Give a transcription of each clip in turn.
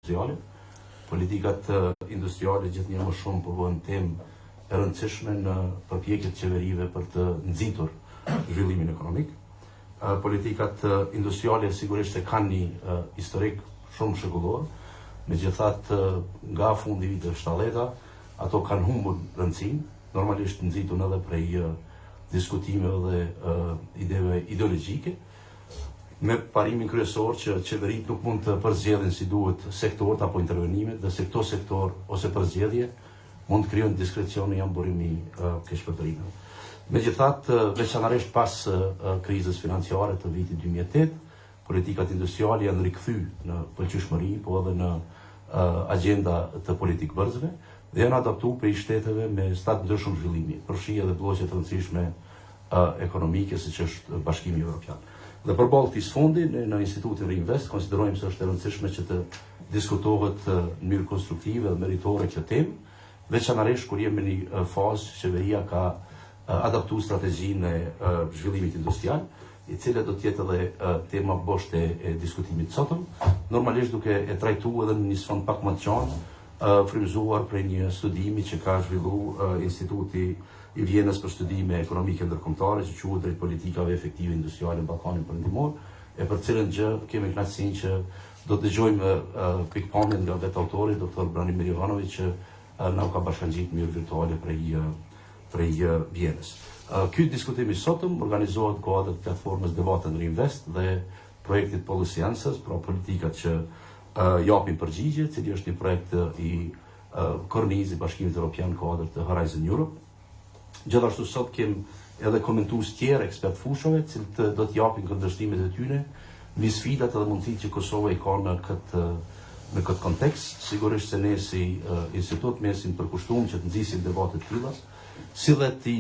industriale. Politikat industriale gjithnjë më shumë bëhen temë e rëndësishme në përpjekjet qeverive për të nxitur zhvillimin ekonomik. Politikat industriale sigurisht se kanë një historik shumë shekullor, megjithatë nga fundi viteve 70 ato kanë humbur rëndësinë, normalisht nxitun edhe prej diskutimeve dhe ideve ideologjike, me parimin kryesor që qeveritë nuk mund të përzgjedhin si duhet sektorët apo intervenimet, dhe se këto sektor ose përzgjedhje mund të krijojnë diskrecion në burimi ke shpërtërimeve. Megjithatë, veçanërisht pas krizës financiare të vitit 2008, politikat industriale janë rikthyer në pëlqyeshmëri, po edhe në agenda të politikë bërësve, dhe janë adaptuar prej shteteve me stad ndryshëm zhvillimi, përfshi edhe bloqe të rëndësishme ekonomike, siç është Bashkimi Evropian. Dhe përballë këtij sfondi, në Institutin Reinvest konsiderojmë se është e rëndësishme që të diskutohet në mënyrë konstruktive dhe meritore kjo temë, veçanërisht kur jemi në një fazë që qeveria ka adaptuar strategjinë e zhvillimit industrial, i cila do të jetë edhe tema boshte e diskutimit sotëm, normalisht duke e trajtuar edhe në një sfond pak më të qartë, frymëzuar prej një studimi që ka zhvilluar Instituti i Vjenës për studime ekonomike ndërkombëtare, që quhet drejt politikave efektive industriale në Ballkanin Perëndimor, e për cilën gjë kemi kënaqësinë që do të dëgjojmë pikpamjen nga vetë autori, doktor Branimir Jovanović, që na ka bashkangjitur në mënyrë virtuale prej Vjenës. Ky diskutim i sotëm organizohet kuadër të platformës Debatet në Reinvest dhe projektit Policy Answers, pra politikat që japin përgjigje, cili është një projekt i kornizë i Bashkimit Evropian kuadër të Horizon Europe. Gjithashtu sot kem edhe komentues tjerë ekspert fushëve, cilët do të japin kundërshtimet e tyre mbi sfidat edhe mundësitë që Kosova i ka në këtë kontekst. Sigurisht se ne si institut mesim përkushtuar që të nxisim debate të tilla, si dhe të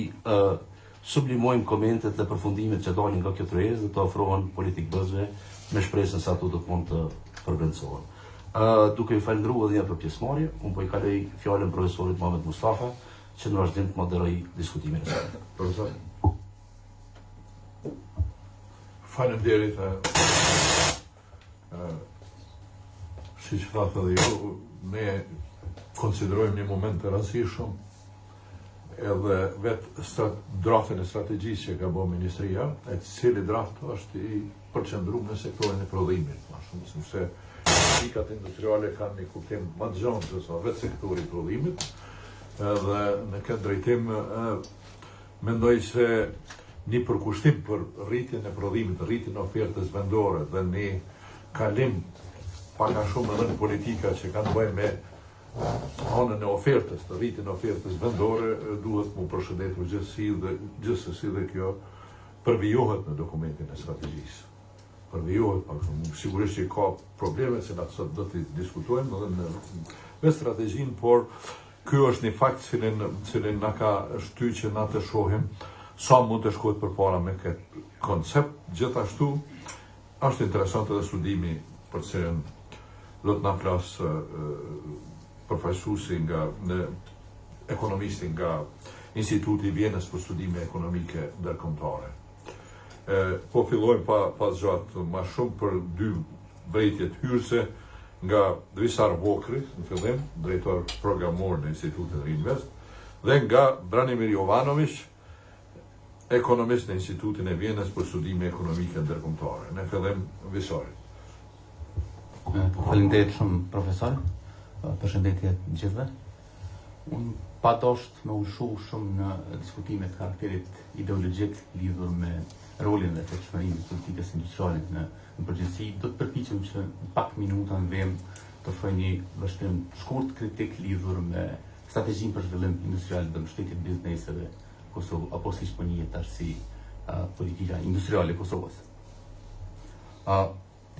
sublimojmë komentet dhe përfundimet që dalin nga kjo tërheqës dhe të ofrohen politikbëzve me shpresën se ato do të mund të përvendësohen. Duke ju falendëruar edhe për pjesëmarrje, unë po i kaloj fjalën profesorit Muhamet Mustafa, që në vazhdim të moderoj diskutimin e sotëm. Profesor. Faleminderit. Siç thatë edhe ju, ne konsiderojmë një moment të rëndësishëm, edhe vetë draftin e strategjisë që ka bërë Ministria, e cili draft është i përqendruar në sektorin e prodhimit, më shumë sepse politikat industriale kanë një kuptim më të gjatë se sa vetë sektori i prodhimit, dhe në këtë drejtim mendoj se një përkushtim për rritjen e prodhimit, rritjen e ofertës vendore dhe një kalim pak a shumë edhe në politika që kanë bëjë me anën e ofertës, të rritjen e ofertës vendore, duhet mu përshëndetur gjithsesi dhe kjo përvijohet në dokumentin e strategjisë. Përvijohet pak shumë, sigurisht që ka probleme që na sot do të diskutojmë edhe me strategjinë, por ky është një fakt cilin na ka shtyr që na të shohim sa mund të shkohet përpara me këtë koncept. Gjithashtu është interesant edhe studimi për cilin do të na flas përfaqësuesi nga ekonomisti nga Instituti i Vjenës për studime ekonomike ndërkombëtare. Po fillojmë pa zgjatë më shumë për dy vërejtjet hyrëse nga Drisar Vokri, në fillim, drejtor programor në Institutin Reinvest, dhe nga Branimir Jovanović, ekonomist në Institutin e Vjenës për studime ekonomike ndërkombëtare. Në fillim, Visorit. Faleminderit shumë, profesor. Përshëndetje të gjithëve. Unë padoshtë me ushu shumë në diskutimet karakterit ideologjik lidhur me rolin dhe përshmërimin e politikës industriale në përgjithësi. Do të përpiqem që në pak minuta në vem të ofroj një vështrim shkurt kritik lidhur me strategjinë për zhvillim industrial dhe mbështetjen e bizneseve Kosovë, apo siç po njihet tash si politika industriale e Kosovës.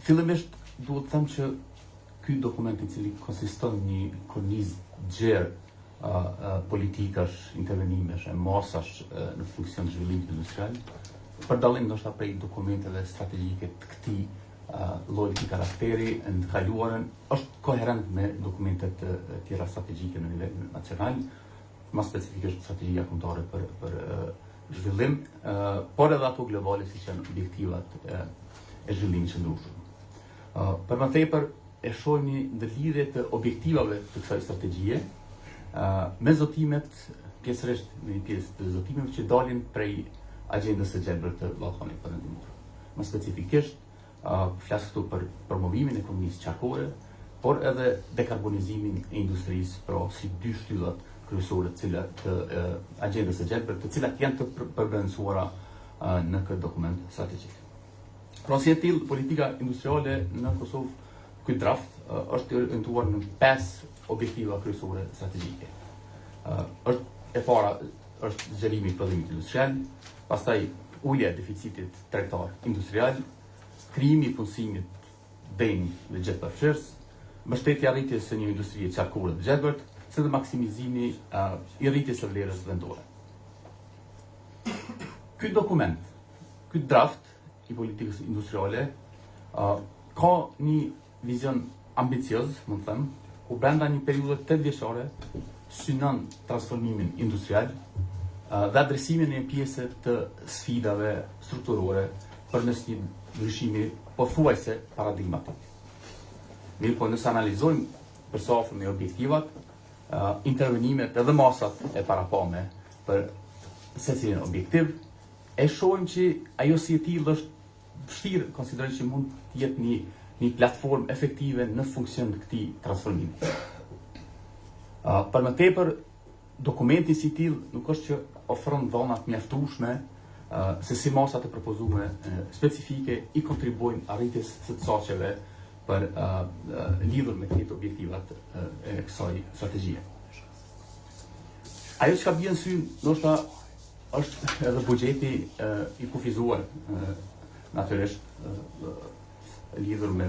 Fillimisht duhet të them që ky dokument, i cili konsiston një kornizë gjerë politikash, intervenimesh e masash në funksion të zhvillimit industrial, për dallim ndoshta prej dokumenteve strategjike të këtij lloji karakteri në kaluarën, është koherent me dokumentet të tjera strategjike në nivel nacional, më specifikisht strategjia kombëtare për zhvillim, por edhe ato globale siç janë objektivat e zhvillimit të ndryshëm. Për më tepër, e shohni ndërlidhje të objektivave të kësaj strategjie me zotimet, pjesërisht në një pjesë të zotimeve që dalin prej agjendës së gjelbër të Ballkanit Perëndimor. Më specifikisht, flas këtu për promovimin e ekonomisë qarkore, por edhe dekarbonizimin e industrisë, pra si dy shtyllat kryesore të agjendës së gjelbër, të cilat janë të përbalancuara në këtë dokument strategjik. Pra si e tillë, politika industriale në Kosovë, ky draft është orientuar në 5 objektiva kryesore strategjike. Është e para është zgjerimi i prodhimit industrial, pastaj ulja e deficitit tregtar industrial, krijimi i punësimit denj dhe gjithëpërfshirës, mbështetja arritjes së një industrie qarkore të gjelbërt, si dhe maksimizimi i rritjes së vlerës vendore. Ky dokument, ky draft i politikës industriale ka një vizion ambicioz, mund të them, ku brenda një periudhe 8 vjeçare synon transformimin industrial dhe adresimin e një pjesë të sfidave strukturore përmes një ndryshimi pothuajse paradigmatik. Mirë po nëse analizojmë përsoafër me objektivat, intervenimet edhe masat e parapame për secilin objektiv, e shohim që ajo si e tillë është vështirë konsideroj që mund të jetë një platformë efektive në funksion të këtij transformimi. Për më tepër, dokumenti si tillë nuk është që ofron dhëna të mjaftueshme se si masat e propozuara specifike i kontribuojnë arritjes së çështjeve për lidhur me këto objektivat e kësaj strategjie. Ajo që ka bie në sy, ndoshta është edhe buxheti i kufizuar natyrisht lidhur me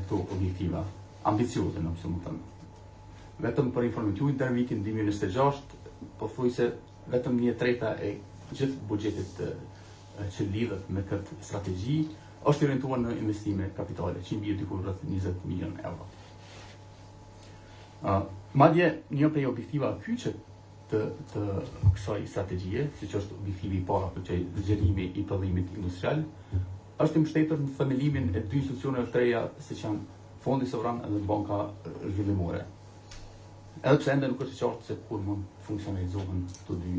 këto objektiva ambicioze, në më thënë. Vetëm për informim tuaj, deri vitin 2026, pothuajse vetëm 1/3 e gjithë buxhetit që lidhet me këtë strategji është orientuar në investime kapitale, që bie diku rreth 20 milionë euro. Madje një prej objektivave kyçe të kësaj strategjie, siç është objektivi i parë për zgjerimi i prodhimit industrial, është i mbështetur në themelimin e 2 institucioneve të reja, siç janë Fondi Sovran dhe Banka Zhvillimore. Edhe pse ende nuk është qartë se kur mund funksionalizohen këto dy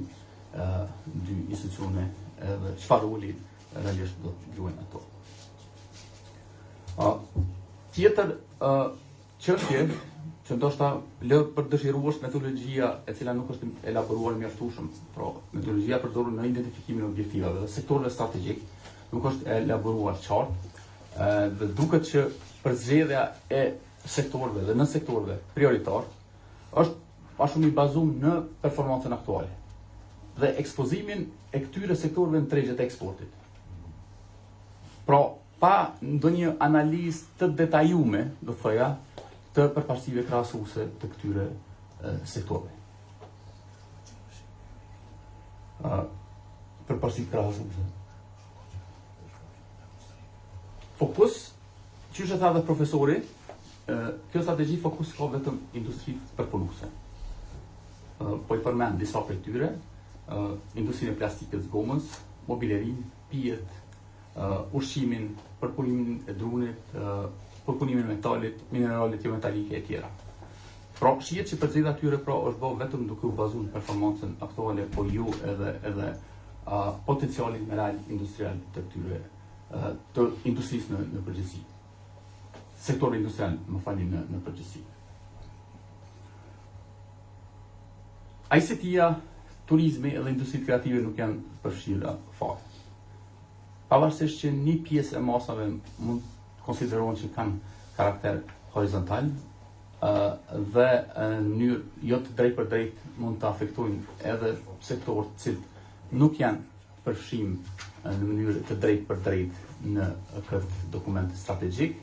institucione edhe çfarë roli realisht do të luajnë ato. Tjetër çështje që ndoshta lë për dëshiruar metodologjia e cila nuk është elaboruar mjaftueshëm, pra metodologjia përdorur në identifikimin e objektivave dhe sektorëve strategjik nuk është elaboruar qartë dhe duket që përzgjedhja e sektorëve dhe në sektorëve prioritar është pa shumë i bazuar në performancën aktuale dhe ekspozimin e këtyre sektorëve në tregjet e eksportit. Pra, pa ndonjë analizë të detajume, do thoja, të përparësive krahasuese të këtyre sektorëve. Përparësive krahasuese. Fokus, që është tha dhe profesori, kjo strategji fokus ka vetëm industri përpunuese. Po i përmend disa prej tyre, industrinë e plastikës, gomës, mobilerin, pijet, ushqimin, përpunimin e drunit, përpunimin e metalit, mineralet jo metalike e tjera. Pra, shihet që përzgjedhja atyre pra është bërë vetëm duke u bazuar në performancën aktuale, po jo edhe potencialin real industrial të këtyre të industrisë në përgjithësi. Sektori industrial, më falni, në përgjithësi. ICT-ja, turizmi edhe industritë kreative nuk janë përfshira fare. Pavarësisht që një pjesë e masave mund të konsiderohen që kanë karakter horizontal dhe në mënyrë jo të drejtë për drejtë mund të afektojnë edhe sektorët të cilët nuk janë përfshim në mënyrë të drejtë për drejtë në këtë dokument strategjik,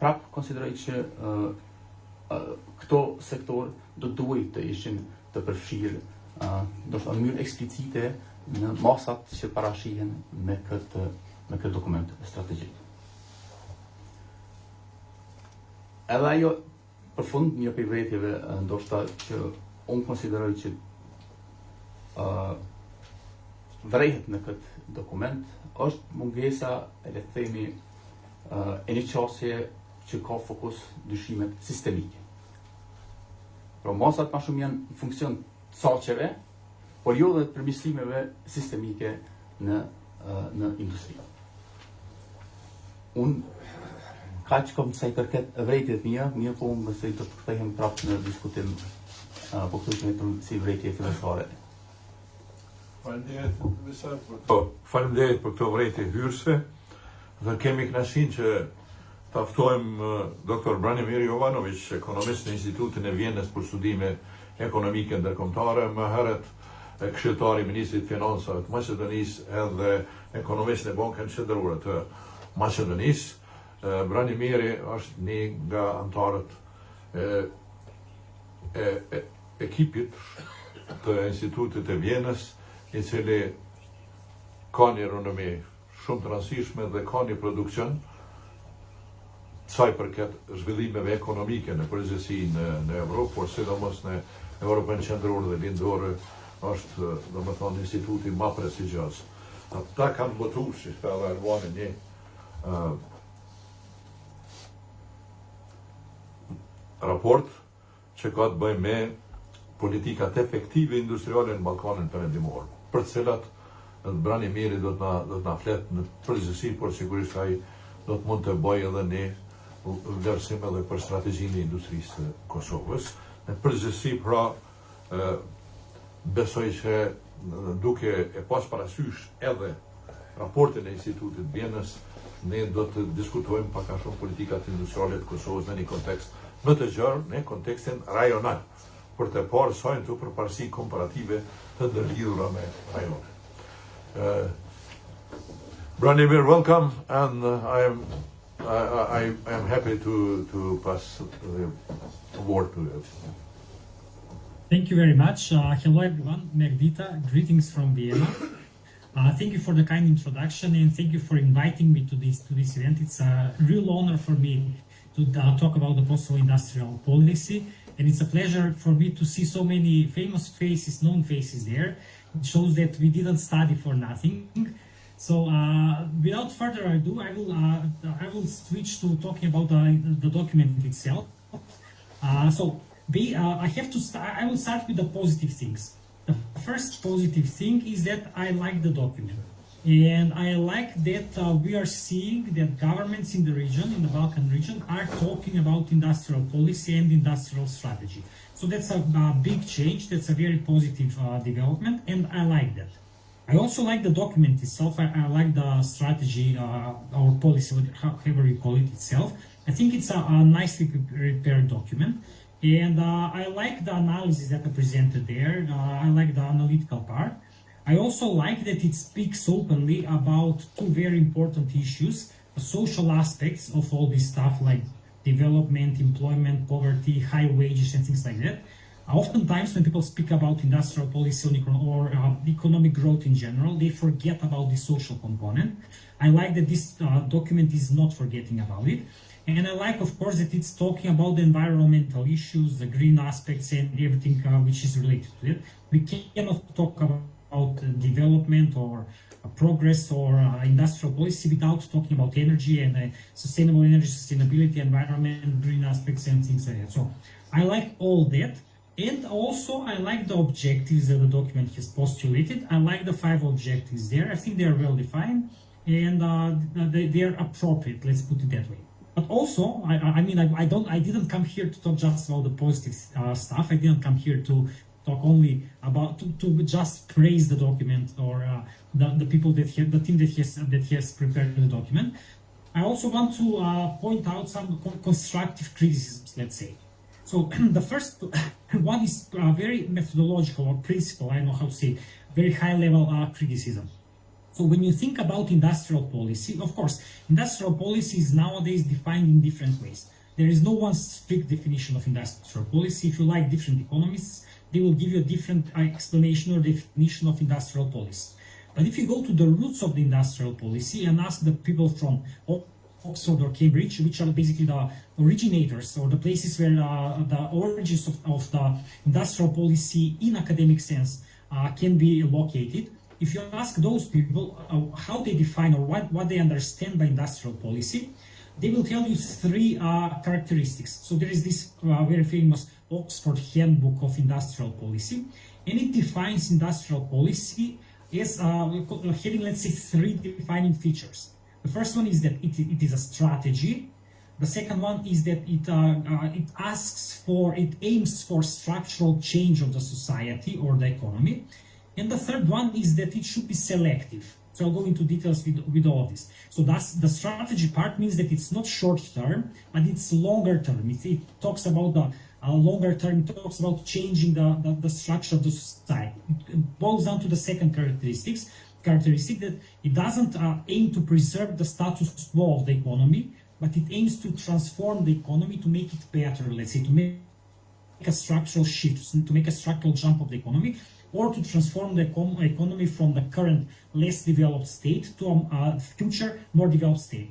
prap konsideroj që këto sektor do duhet të ishin të përfshirë ndoshta në mënyrë eksplicite në masat që parashihen me këtë dokument strategjik. Edhe ajo për fund një prej vërtetave ndoshta që unë konsideroj që vrehet në këtë dokument është mungesa, le të themi, e një qasje që ka fokus ndryshimet sistemike. Pra masat ma shumë janë në funksion të saqeve, por jo dhe të përmirësimeve sistemike në industri. Unë kaq kom sa i përket vrejtjet mia, po më se do të kthehem prapë në diskutim po këtë për si vrejtje financiare. Faleminderit për këto vrejtje hyrësve dhe kemi kënaqësinë që ta ftojmë Dr. Branimir Jovanović, ekonomist në Institutin e Vjenës për studime ekonomike ndërkombëtare, më herët këshilltari i Ministrit Finansave të Maqedonisë edhe ekonomist në Bankën Qendrore të Maqedonisë. Branimiri është një nga antarët e ekipit të Institutit e Vjenës, i cili ka një renomi shumë të rëndësishme dhe ka një produksion saj përket zhvillimeve ekonomike në përgjithësi në Evropë, por sidomos në Evropën Qendrore dhe Lindore është, domethënë, instituti më prestigjos. Ata kanë botuar, si thënë Ervani, një raport që ka të bëjë me politikat efektive industriale në Ballkanin Perëndimor, për të cilat Branimiri do të na flet në përgjithësi, por sigurisht ai do të mund të bëjë edhe një vlerësim edhe për strategjinë e industrisë së Kosovës. Në përgjithësi, pra, besoj që duke e pas parasysh edhe raportin e Institutit Vjenës, ne do të diskutojmë pak a shumë politikat industriale të Kosovës në një kontekst më të gjerë, në kontekstin rajonal, për të parë sa janë të përparësi komparative të ndërlidhura me rajonet. Branimir, welcome, and I am happy to pass the word to you. Thank you very much. Hello everyone, Merdita, greetings from Vienna. Thank you for the kind introduction and thank you for inviting me to this event. It's a real honor for me to talk about the Kosovo industrial policy, and it's a pleasure for me to see so many famous faces, known faces there. It shows that we didn't study for nothing. So without further ado, I will switch to talking about the document itself. I will start with the positive things. The first positive thing is that I like the document. And I like that we are seeing that governments in the region, in the Balkan region, are talking about industrial policy and industrial strategy. So that's a big change, that's a very positive development, and I like that. I also like the document itself, I like the strategy, or policy, however you call it itself. I think it's a nicely prepared document. And I like the analysis that are presented there. I like the analytical part. I also like that it speaks openly about two very important issues, the social aspects of all this stuff like development, employment, poverty, high wages and things like that. Oftentimes when people speak about industrial policy or economic growth in general, they forget about the social component. I like that this document is not forgetting about it. And I like, of course, that it's talking about the environmental issues, the green aspects and everything which is related to it. We cannot talk about development or progress or industrial policy without talking about energy and sustainable energy, sustainability, environment, green aspects and things like that. So I like all that. And also I like the objectives that the document has postulated. I like the 5 objectives there. I think they are well defined and they are appropriate, let's put it that way. But also, I didn't come here to talk just about the positive stuff. I didn't come here to talk only about to just praise the document or the people the team that has prepared the document. I also want to point out some constructive criticisms, let's say. So the first one is very methodological or principle, I don't know how to say, very high level criticism. So when you think about industrial policy, of course, industrial policy is nowadays defined in different ways. There is no one strict definition of industrial policy. If you like different economists, they will give you a different explanation or definition of industrial policy. But if you go to the roots of the industrial policy and ask the people from Oxford or Cambridge, which are basically the originators or the places where the origins of the industrial policy in academic sense can be located, if you ask those people how they define or what they understand by industrial policy, they will tell you three characteristics. So there is this very famous Oxford Handbook of Industrial Policy, and it defines industrial policy as having, let's say, three defining features. The first one is that it is a strategy. The second one is that it aims for structural change of the society or the economy. And the third one is that it should be selective. So I'll go into details with all of this. So that's the strategy part means that it's not short term, but it's longer term. It talks about the longer term, it talks about changing the structure of the society. It boils down to the second characteristic that it doesn't aim to preserve the status quo of the economy, but it aims to transform the economy to make it better, let's say, to make a structural shift, to make a structural jump of the economy, or to transform the economy from the current less developed state to a future more developed state.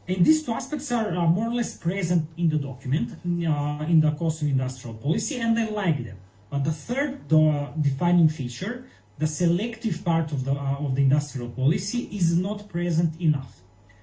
And these two aspects are more or less present in the document, in the Kosovo industrial policy, and I like them. But the third defining feature, the selective part of the industrial policy, is not present enough.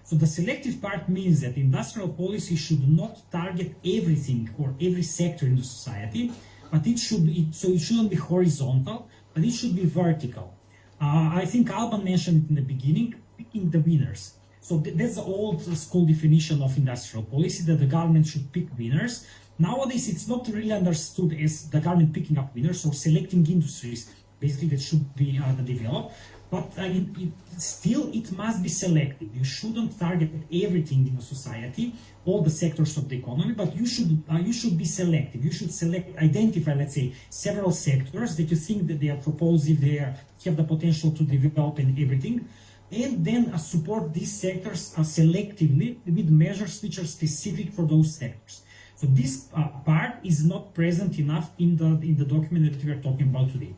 So the selective part means that industrial policy should not target everything or every sector in the society, but it shouldn't be horizontal, but it should be vertical. I think Alban mentioned it in the beginning, picking the winners. So that's the old school definition of industrial policy, that the government should pick winners. Nowadays, it's not really understood as the government picking up winners or selecting industries, basically, that should be developed. But still, it must be selective. You shouldn't target everything in a society, all the sectors of the economy, but you should be selective. You should identify, let's say, several sectors that you think that they are propulsive, have the potential to develop and everything, and then support these sectors selectively with measures which are specific for those sectors. So this part is not present enough in the document that we are talking about today.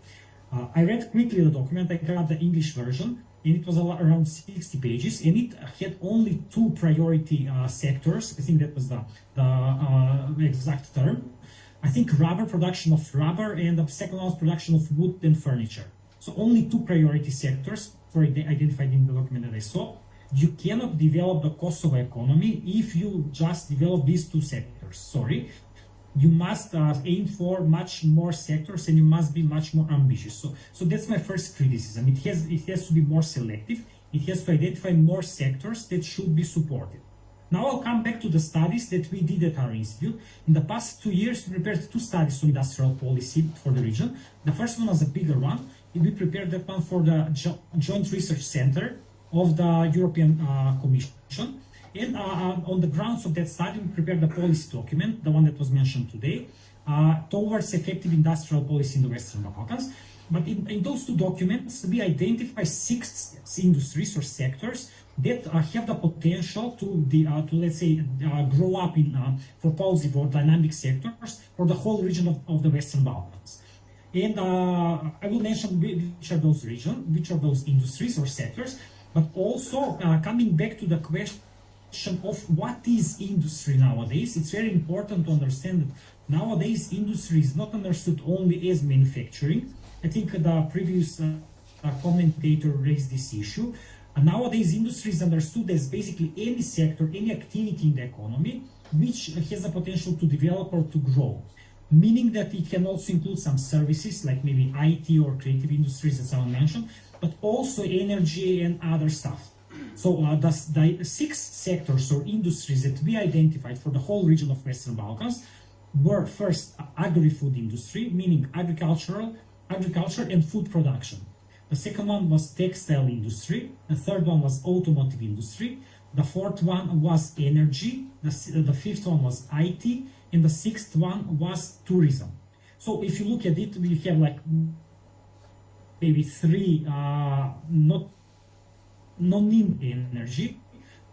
I read quickly the document. I got the English version, and it was around 60 pages, and it had only two priority sectors. I think that was the exact term. I think production of rubber, and the second one was production of wood and furniture. So only two priority sectors were identified in the document that I saw. You cannot develop the Kosovo economy if you just develop these two sectors. Sorry. You must aim for much more sectors, and you must be much more ambitious. So that's my first criticism. It has to be more selective. It has to identify more sectors that should be supported. Now I'll come back to the studies that we did at our institute. In the past 2 years, we prepared two studies on industrial policy for the region. The first one was a bigger one. We prepared that one for the Joint Research Center of the European Commission. And on the grounds of that study, we prepared the policy document, the one that was mentioned today, towards effective industrial policy in the Western Balkans. But in those two documents, we identify 6 industries or sectors that have the potential to let's say, grow up in propulsive or dynamic sectors for the whole region of the Western Balkans. And I will mention which are those industries or sectors, but also coming back to the question of what is industry nowadays. It's very important to understand that nowadays industry is not understood only as manufacturing. I think the previous commentator raised this issue. Nowadays industry is understood as basically any sector, any activity in the economy which has the potential to develop or to grow. Meaning that it can also include some services like maybe IT or creative industries, as someone mentioned, but also energy and other stuff. So the 6 sectors or industries that we identified for the whole region of Western Balkans were first agri-food industry, meaning agriculture and food production. The second one was textile industry. The third one was automotive industry. The fourth one was energy. The fifth one was IT. And the sixth one was tourism. So if you look at it, we have like maybe 3 non-NIM energy,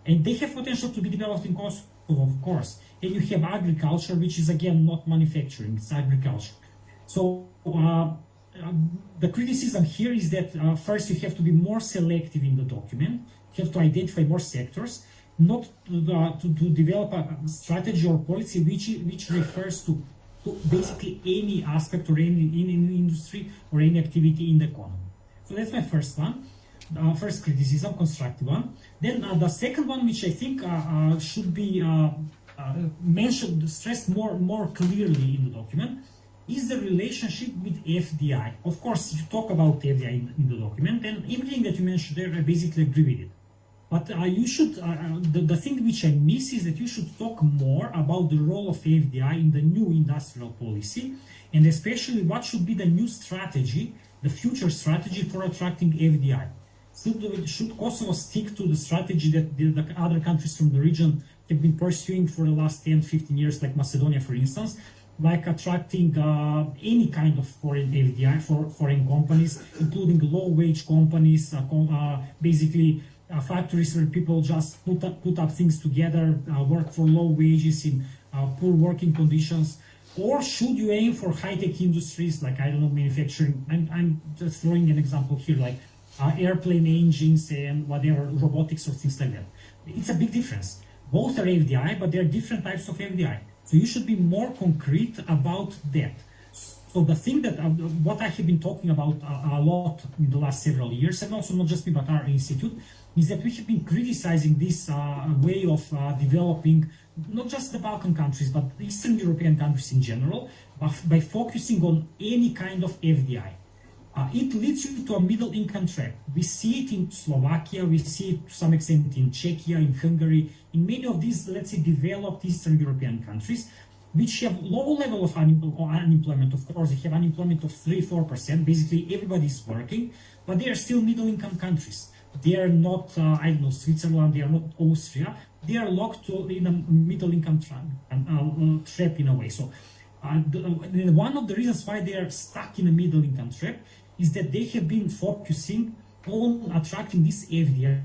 and they have potential to be developed in Kosovo, of course. And you have agriculture, which is again not manufacturing, it's agriculture. So the criticism here is that first you have to be more selective in the document, you have to identify more sectors, not to develop a strategy or policy which refers to basically any aspect or any industry or any activity in the economy. So that's my first one. first criticism, constructive one. Then the second one, which I think should be mentioned, stressed more clearly in the document, is the relationship with FDI. Of course, you talk about FDI in the document, and everything that you mentioned there, I basically agree with it. But you should, the thing which I miss is that you should talk more about the role of FDI in the new industrial policy, and especially what should be the new strategy, the future strategy for attracting FDI. Should Kosovo stick to the strategy that the other countries from the region have been pursuing for the last 10, 15 years, like Macedonia, for instance, like attracting any kind of foreign FDI for foreign companies, including low-wage companies, basically factories where people just put up things together, work for low wages in poor working conditions? Or should you aim for high-tech industries like, I don't know, manufacturing? I'm just throwing an example here, like airplane engines and whatever, robotics or things like that. It's a big difference. Both are FDI, but there are different types of FDI. So you should be more concrete about that. So the thing that, what I have been talking about a lot in the last several years, and also not just me, but our institute, is that we have been criticizing this way of developing not just the Balkan countries, but Eastern European countries in general, by focusing on any kind of FDI. It leads you to a middle income trap. We see it in Slovakia, we see it to some extent in Czechia, in Hungary, in many of these, let's say, developed Eastern European countries, which have low level of unemployment. Of course, they have unemployment of 3-4%. Basically, everybody is working, but they are still middle income countries. They are not, I don't know, Switzerland, they are not Austria. They are locked in a middle income trap in a way. So one of the reasons why they are stuck in a middle income trap is that they have been focusing on attracting this FDI,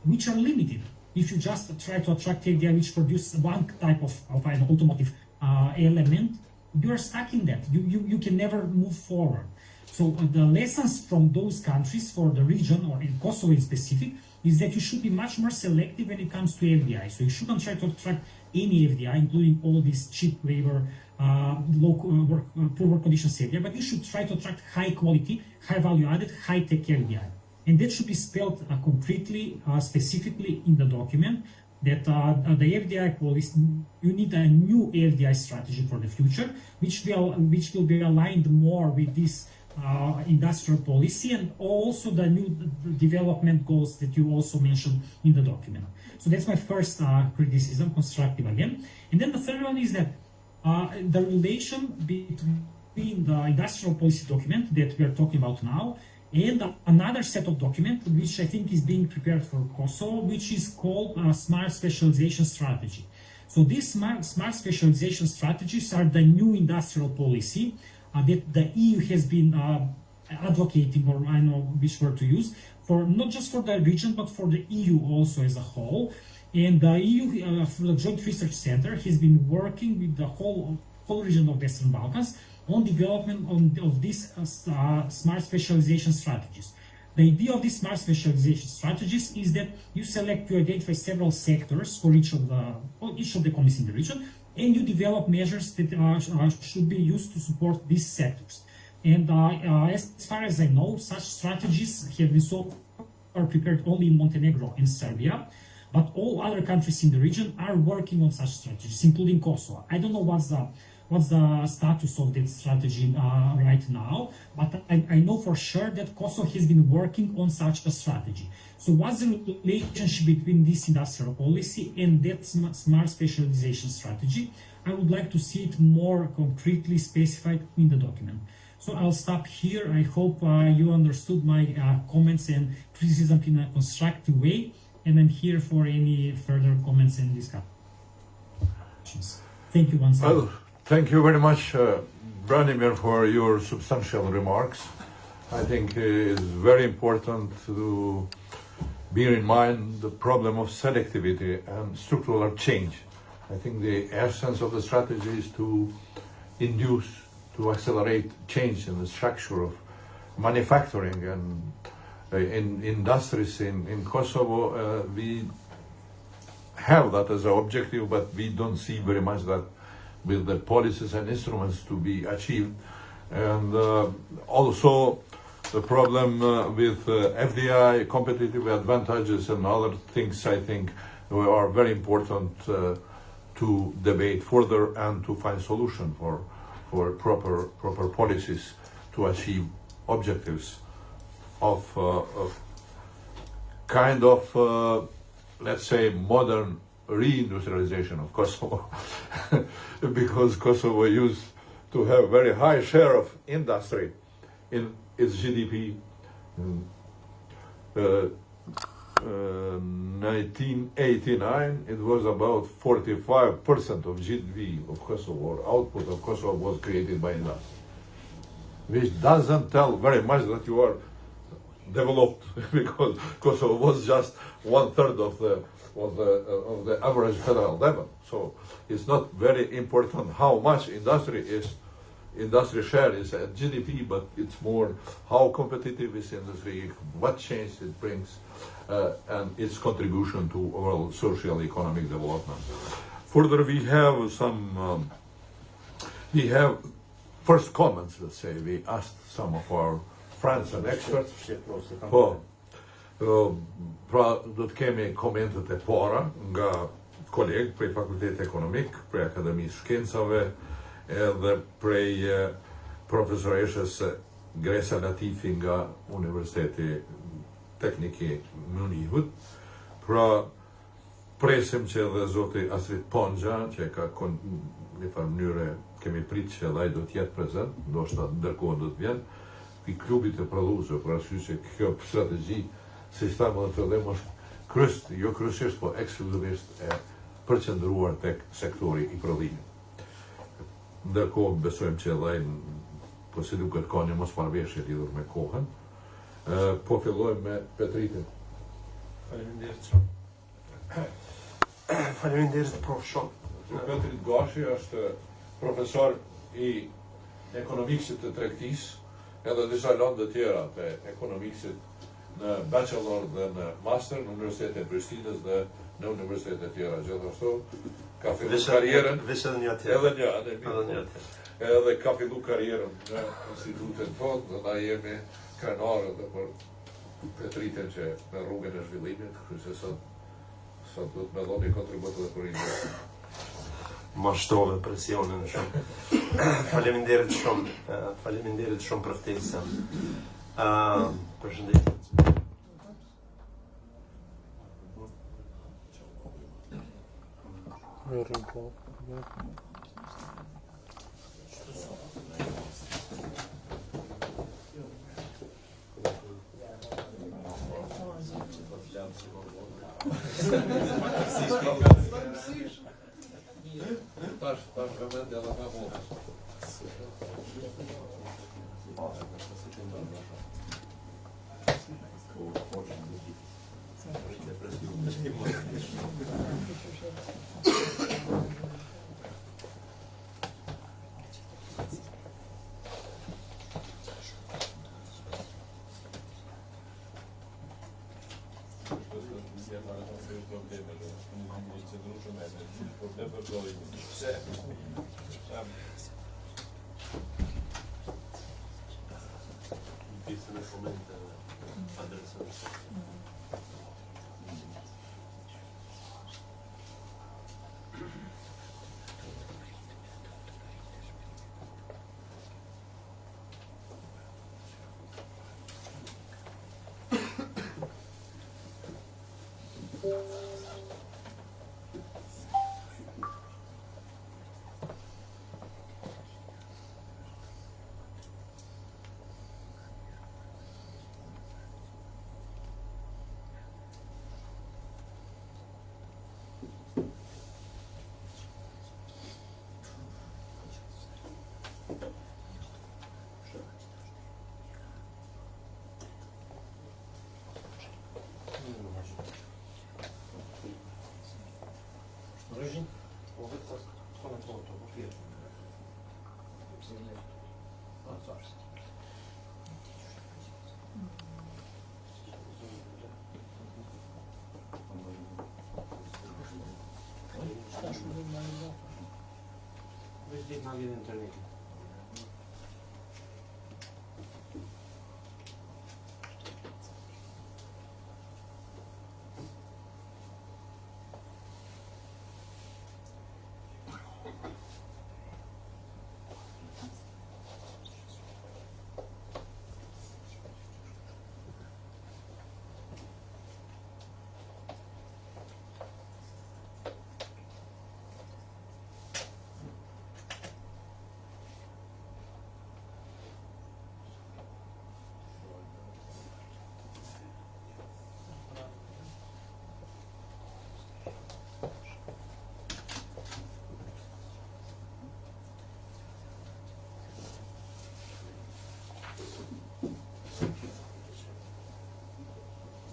which are limited. If you just try to attract FDI which produce one type of an automotive element, you are stuck in that. You can never move forward. So the lessons from those countries for the region, or in Kosovo in specific, is that you should be much more selective when it comes to FDI. So you shouldn't try to attract any FDI, including all these cheap labor, poor work conditions FDI, but you should try to attract high quality, high value added, high tech FDI. And that should be spelled concretely, specifically in the document, that the FDI policy, you need a new FDI strategy for the future, which will be aligned more with this industrial policy and also the new development goals that you also mentioned in the document. So that's my first criticism, constructive again. And then the third one is that the relation between the industrial policy document that we are talking about now and another set of documents which I think is being prepared for Kosovo, which is called Smart Specialization Strategy. So these smart specialization strategies are the new industrial policy that the EU has been advocating, or I know which word to use, for not just for the region, but for the EU also as a whole. And the EU, through the Joint Research Center, has been working with the whole region of Western Balkans on development of these smart specialization strategies. The idea of these smart specialization strategies is that you identify several sectors for each of the companies in the region, and you develop measures that should be used to support these sectors. And as far as I know, such strategies have been so far prepared only in Montenegro and Serbia, but all other countries in the region are working on such strategies, including Kosovo. I don't know what's the status of that strategy right now, but I know for sure that Kosovo has been working on such a strategy. So what's the relationship between this industrial policy and that smart specialization strategy? I would like to see it more concretely specified in the document. So I'll stop here. I hope you understood my comments and criticism in a constructive way, and I'm here for any further comments and discussions. Thank you once again. Well, thank you very much, Branimir, for your substantial remarks. I think it is very important to bear in mind the problem of selectivity and structural change. I think the essence of the strategy is to induce, to accelerate change in the structure of manufacturing and in industries in Kosovo. We have that as an objective, but we don't see very much that with the policies and instruments to be achieved. And also the problem with FDI, competitive advantages and other things, I think, are very important to debate further and to find solution for proper policies to achieve objectives of kind of, let's say, modern reindustrialization of Kosovo, because Kosovo used to have a very high share of industry in its GDP. 1989, it was about 45% of GDP of Kosovo, or output of Kosovo, was created by industry, which doesn't tell very much that you are developed, because Kosovo was just 1/3 of the average federal level. So it's not very important how much industry share is at GDP, but it's more how competitive is industry, what change it brings, and its contribution to overall social economic development. Further, we have first comments, let's say. We asked some of our friends and experts. Pra, do të kemi komentet e para nga kolegë prej Fakultetit Ekonomik, prej Akademisë Shkencave, edhe prej profesoreshës Gresa Latifi nga Universiteti Teknik i Munihut. Pra, presim që edhe zoti Astrid Ponxha, që ka në farë mënyre kemi pritë që edhe ai do të jetë prezent, ndoshta ndërkohë do të vjen, i klubit e prodhuesve, për arsye se kjo strategji sistema dhe fillim është jo kryesisht, po ekskluzivisht e përqendruar tek sektori i prodhimit. Ndërkohë besojmë që edhe ai, po si duket, ka një mosmarrëveshje lidhur me kohën. Po fillojmë me Petritin. Faleminderit profesor. Petrit Gashi është profesor i ekonomiksit të tregtisë, edhe disa lëndë tjera të ekonomiksit në bachelor dhe në master në Universitetin e Prishtinës dhe në universitetet tjera. Gjithashtu ka filluar karrierën edhe ka filluar karrierën në institutin tonë, dhe na jemi krenarë dhe për Petritin që në rrugën e zhvillimit, kështu se sot do të më dhoni kontribut edhe për industri. Ma shtrove presionin shumë. Faleminderit shumë për ftesën. Përshëndetje. Tash vëmendja edhe me votë.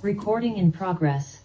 Recording in progress.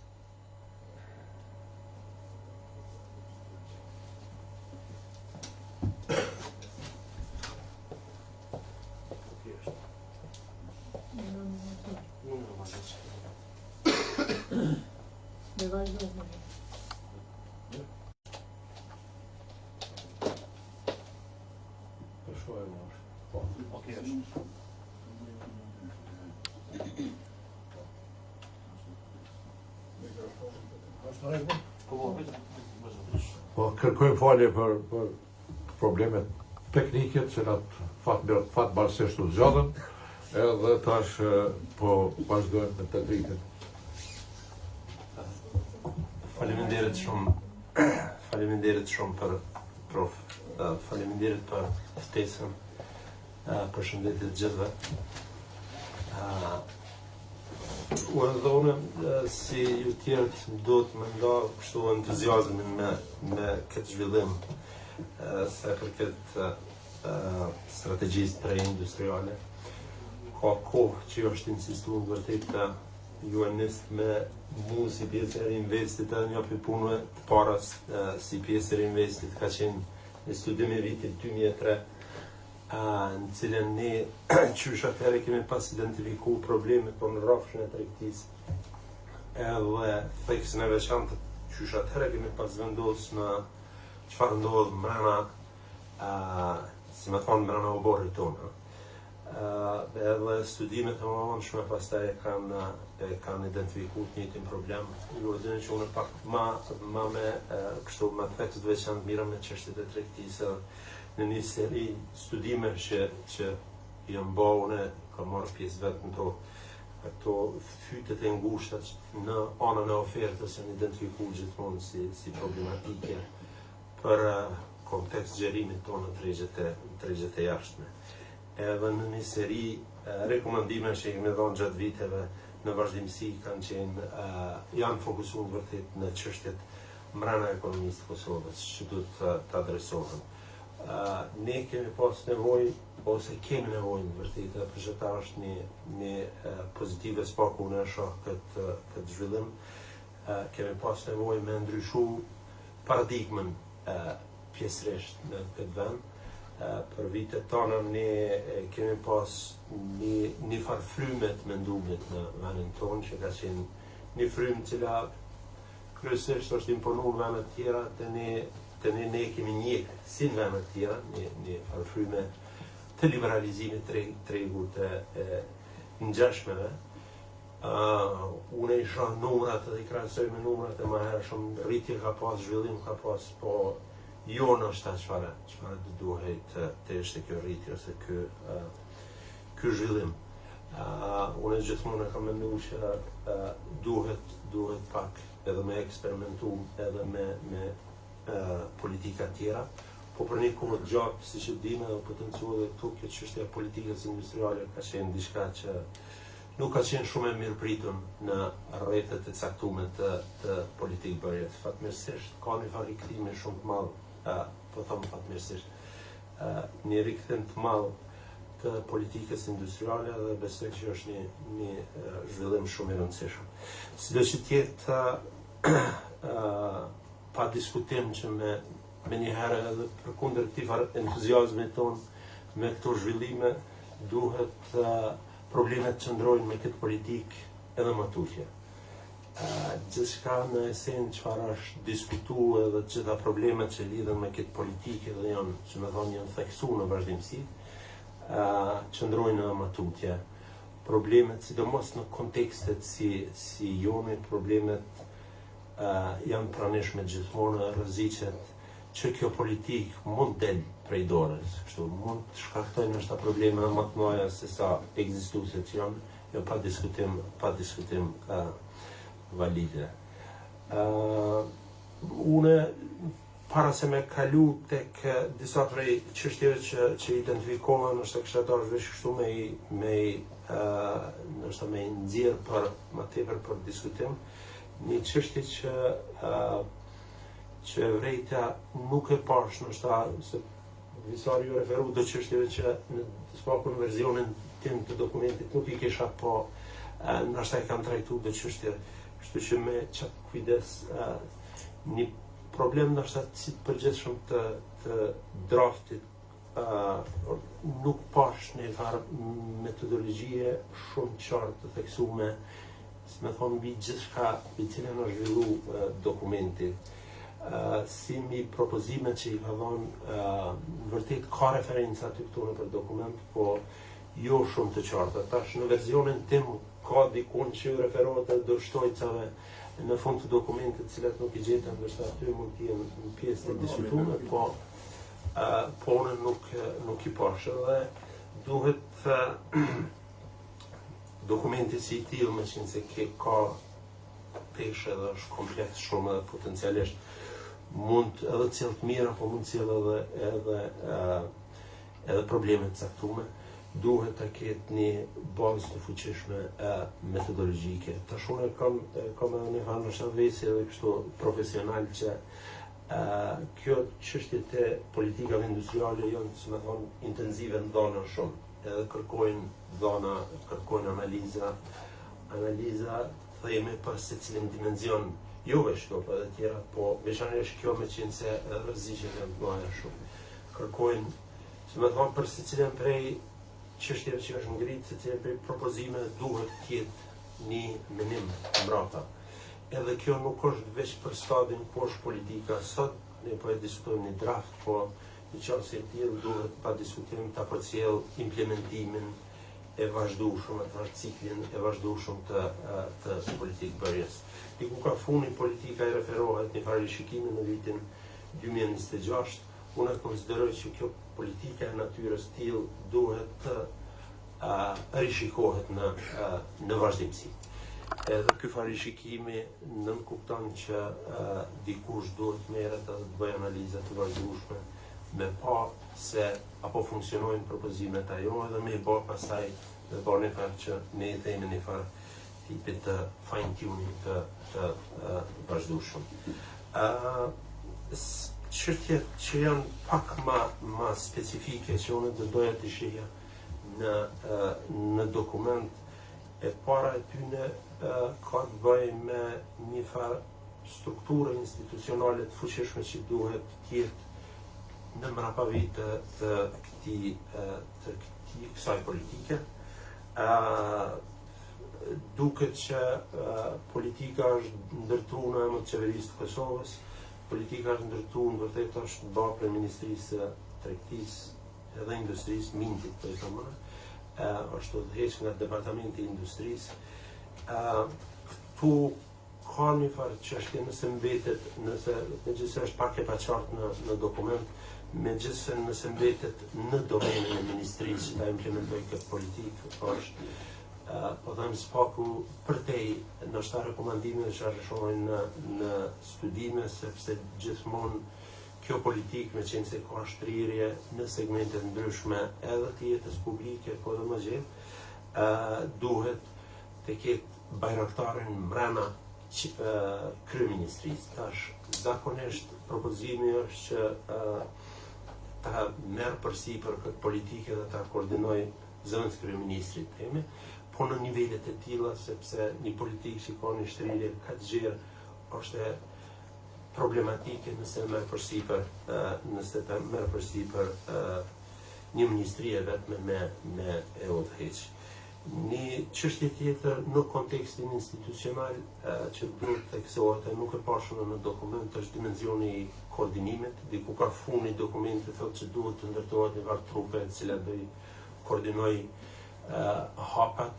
Po kërkojmë falje për problemet teknike, që fatmirësisht u zgjodhen, edhe tash po vazhdojmë me të drejtën. Faleminderit shumë për prof. Faleminderit për ftesën. Përshëndetje të gjithëve. Edhe unë si ju tjerët do të më nda kështu entuziazmin me këtë zhvillim sa përket strategjisë preindustriale. Ka kohë që është insistuar vërtet ju e nisë me mu si pjesë e Investit një për punëve të paras si pjesë e Investit ka qenë në studim e vitit 2003 në cilën ne qysh atëherë kemi pas identifiku problemet për në rrafshën e tregtisë edhe theksën e veçantë qysh atëherë kemi pas vendos në çfarë ndodh mrena si më thonë mrena oborrit tonë. Edhe studimet e mëvonshme pastaj e kanë identifikuar të njëjtin problem. Ju ordinoj që unë pak ma me kështu me theks të veçantë mira me çështjet e tregtisë në një seri studime që janë bë unë kam marrë pjesë vetë në ato fytet e ngushta në anën e ofertës janë identifikuar gjithmonë si problematike për kontekst gjerimit tonë në tregjet e jashtme. Edhe në një seri rekomandime që kemi dhënë gjatë viteve në vazhdimsi janë fokusuar vërtet në çështjet mbrana ekonomisë të Kosovës që duhet të adresohen. Ne kemi pas nevojë ose kemi nevojë vërtet për që ta është një pozitive spaku në shoh këtë zhvillim. Kemi pas nevojë me ndryshu paradigmën pjesërisht në këtë vend. Për vitet tona ne kemi pas një farë frymet mendumit në vendin tonë që ka qenë një frymë cila kryesisht është imponuar në vendet tjera të ne kemi njekë si në vendet tjera një farë fryme të liberalizimit tregut e ngjashmeve. Unë isha numrat edhe i krahasoj me numrat e më hershëm, rritje ka pas, zhvillim ka pas, po jo në është çfarë të duhet të ishte kjo rritje ose ky zhvillim. Unë gjithmonë kam menduar që duhet pak edhe me eksperimentu edhe me politika tjera, po për një kohë gjatë, siç e dimë, edhe potencuar edhe këtu kjo çështja e politikës industriale ka qenë diçka që nuk ka qenë shumë e mirëpritur në rrethet e caktuara të politikë bërjet. Fatmirësisht ka një farë rikthimi shumë të madh, po them fatmirësisht, një rikthim të madh të politikës industriale dhe besoj që është një zhvillim shumë i rëndësishëm. Sido që tjetë pa diskutim që me njëherë edhe përkundër këtij farë entuziazmit tonë me këto zhvillime duhet problemet që ndrojnë me këtë politikë edhe më tutje. Gjithçka në esenë çfarë është diskutuar edhe të gjitha problemet që lidhen me këtë politikë dhe janë, që me thonë, janë theksuar në vazhdimsi, që ndrojnë edhe më tutje. Problemet, sidomos në kontekstet si joni, problemet janë pranishme gjithmonë, rreziqet që kjo politikë mund të delë prej dorës, kështu mund të shkaktojnë nështë probleme më të mëdha se sa ekzistuese që janë, jo pa diskutim valide. Une para se me kalu tek disa prej çështjeve që identifikohen, nështë kisha dashur veç kështu me nxjerr për më tepër për diskutim, një çështje që vrejtja nuk e pash, nështë se visari ju referu do çështjeve që në spakun versionin tim të dokumentit nuk i kisha po ndoshta e kam trajtuar dhe çështje, kështu që me çat kujdes një problem ndoshta si të përgjithshëm të draftit nuk pash në farë metodologjie shumë qartë të theksuar, si me thonë mbi gjithçka mbi cilën është zhvillu dokumenti. Si mbi propozimet që i ka dhënë, vërtet ka referenca aty këtu në dokument, po jo shumë të qarta. Tash në versionin tim ka dikun që referohet të do shtojcave në fund të dokumentit, të cilat nuk i gjetën, ndërsa aty mund të jenë në pjesë të diskutuar, po unë nuk i pash, dhe duhet dokumenti si i tillë, me qenë se ka peshë dhe është kompleks shumë dhe potencialisht mund edhe të cilë të mira, po mund të cilë edhe probleme të caktuara, duhet të ketë një bazë të fuqishme metodologjike. Tash unë kam edhe një farë në shavesi edhe kështu profesional që kjo çështje të politikave industriale janë, si me thonë, intenzive në dhana shumë, edhe kërkojnë dhana, kërkojnë analiza, thejme për se cilin dimenzion, jo veç këto, për edhe tjera, po veçanërisht kjo me qenë se rreziqet janë të mëdha shumë. Kërkojnë, si me thonë, për se cilin prej çështjeve që është ngritë, se cilin prej propozime duhet të ketë një menim mbrapa. Edhe kjo nuk është veç për stadin poshtë politika. Sot ne po e diskutojmë një draft, po në qoftë se e tillë duhet pa diskutim ta përcjell implementimin e vazhdueshëm, atë ciklin e vazhdueshëm të politikë bërjes. Diku ka funi politika i referohet një farë rishikimi në vitin 2026. Unë konsideroj që kjo politika e natyrës tillë duhet të rishikohet në vazhdimsi. Edhe ky farë rishikimi nënkupton që dikush duhet merret edhe të bëjë analiza të vazhdueshme me pa se apo funksionojnë propozimet ajo, edhe me bë pastaj dhe bërë një farë që ne i themi një farë tipit të fine tuning të vazhdueshëm. Çështjet që janë pak ma specifike që unë do doja të shihja në dokument, e para e tyne ka të bëjë me një farë strukturë institucionale të fuqishme që duhet tjetë në mrapavit të kësaj politike. Duket që politika është ndërtuar në emër të qeverisë të Kosovës, politika është ndërtuar vërtet është bërë për Ministrisë së Tregtisë edhe Industrisë, Mintit për e thëmë, është udhëheq nga Departamenti i Industrisë. Këtu ka një farë çështje nëse mbetet, megjithëse është pak e paqartë në dokument, megjithëse nëse mbetet në domenin e Ministrisë që ta implementojë këtë politikë, është po them spaku përtej ndoshta rekomandime që shohin në studime, sepse gjithmonë kjo politikë me qenë se ka shtrirje në segmente ndryshme edhe të jetës publike, po dhe më gjithë, duhet të ketë bajraktarin mbrana kryeministrisë. Tash zakonisht propozimi është që ta merr përsipër këtë politikë dhe ta koordinoj zëvendës kryeministrit teme, po në nivelet e tilla, sepse një politikë që ka një shtrirje kaq gjerë është problematike nëse merr përsipër një ministri e vetme me e udhëheq. Një çështje tjetër në kontekstin institucional që duhet të theksohet, nuk e pashun në dokument, është dimensioni i koordinimit. Diku ka funi dokumenti thotë që duhet të ndërtohet një varë trupe e cila do i koordinoj hapat.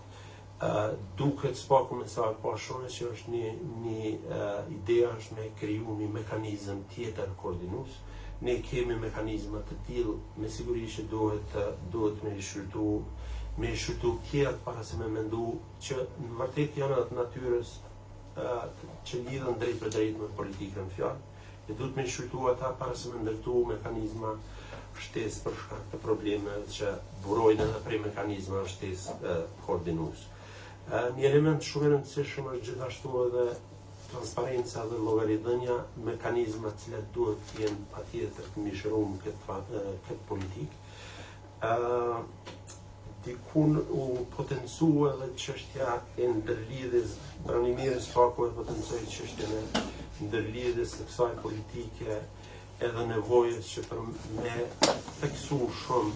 Duket spaku me sa e pashune që është një ideja është me kriju një mekanizëm tjetër koordinues. Ne kemi mekanizma të tillë, me siguri që duhet me shqyrtu tjetë para se me mendu që në vërtet janë atë natyrës që lidhen drejt për drejt me politikën fjalë, e duhet me shqyrtu ata para se me ndërtu mekanizma shtesë për shkak të problemeve që burojnë edhe prej mekanizma shtesë koordinues. Një element shumë i rëndësishëm është gjithashtu edhe transparenca dhe llogaridhënia, mekanizma të cilat duhet të jenë patjetër të mishëruar këtë politikë. dikun u potencu edhe çështja e ndërlidhjes, Branimirës Paku e potencoi çështjen e ndërlidhjes së kësaj politike edhe nevojës që për me theksu shumë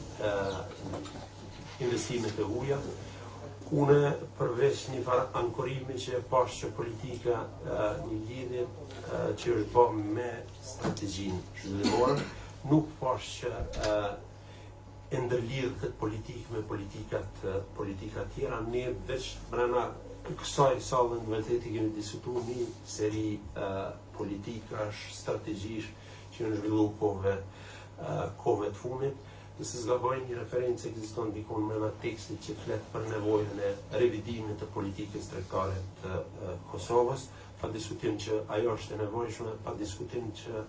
investimet e huaja. Une përveç një farë ankorimi që e pash që politika një lidhje që është bërë me strategjinë zhvillimore, nuk pash që e ndërlidh këtë politikë me politika tjera. Ne veç brenda kësaj sallë në vërtet kemi diskutuar një seri politikash, strategjish që në zhvillu kohëve të fundit. Nëse zgaboj një referencë ekziston dikun me tekstit që flet për nevojën e revidimit të politikës tregtare të Kosovës, pa diskutim që ajo është e nevojshme, pa diskutim që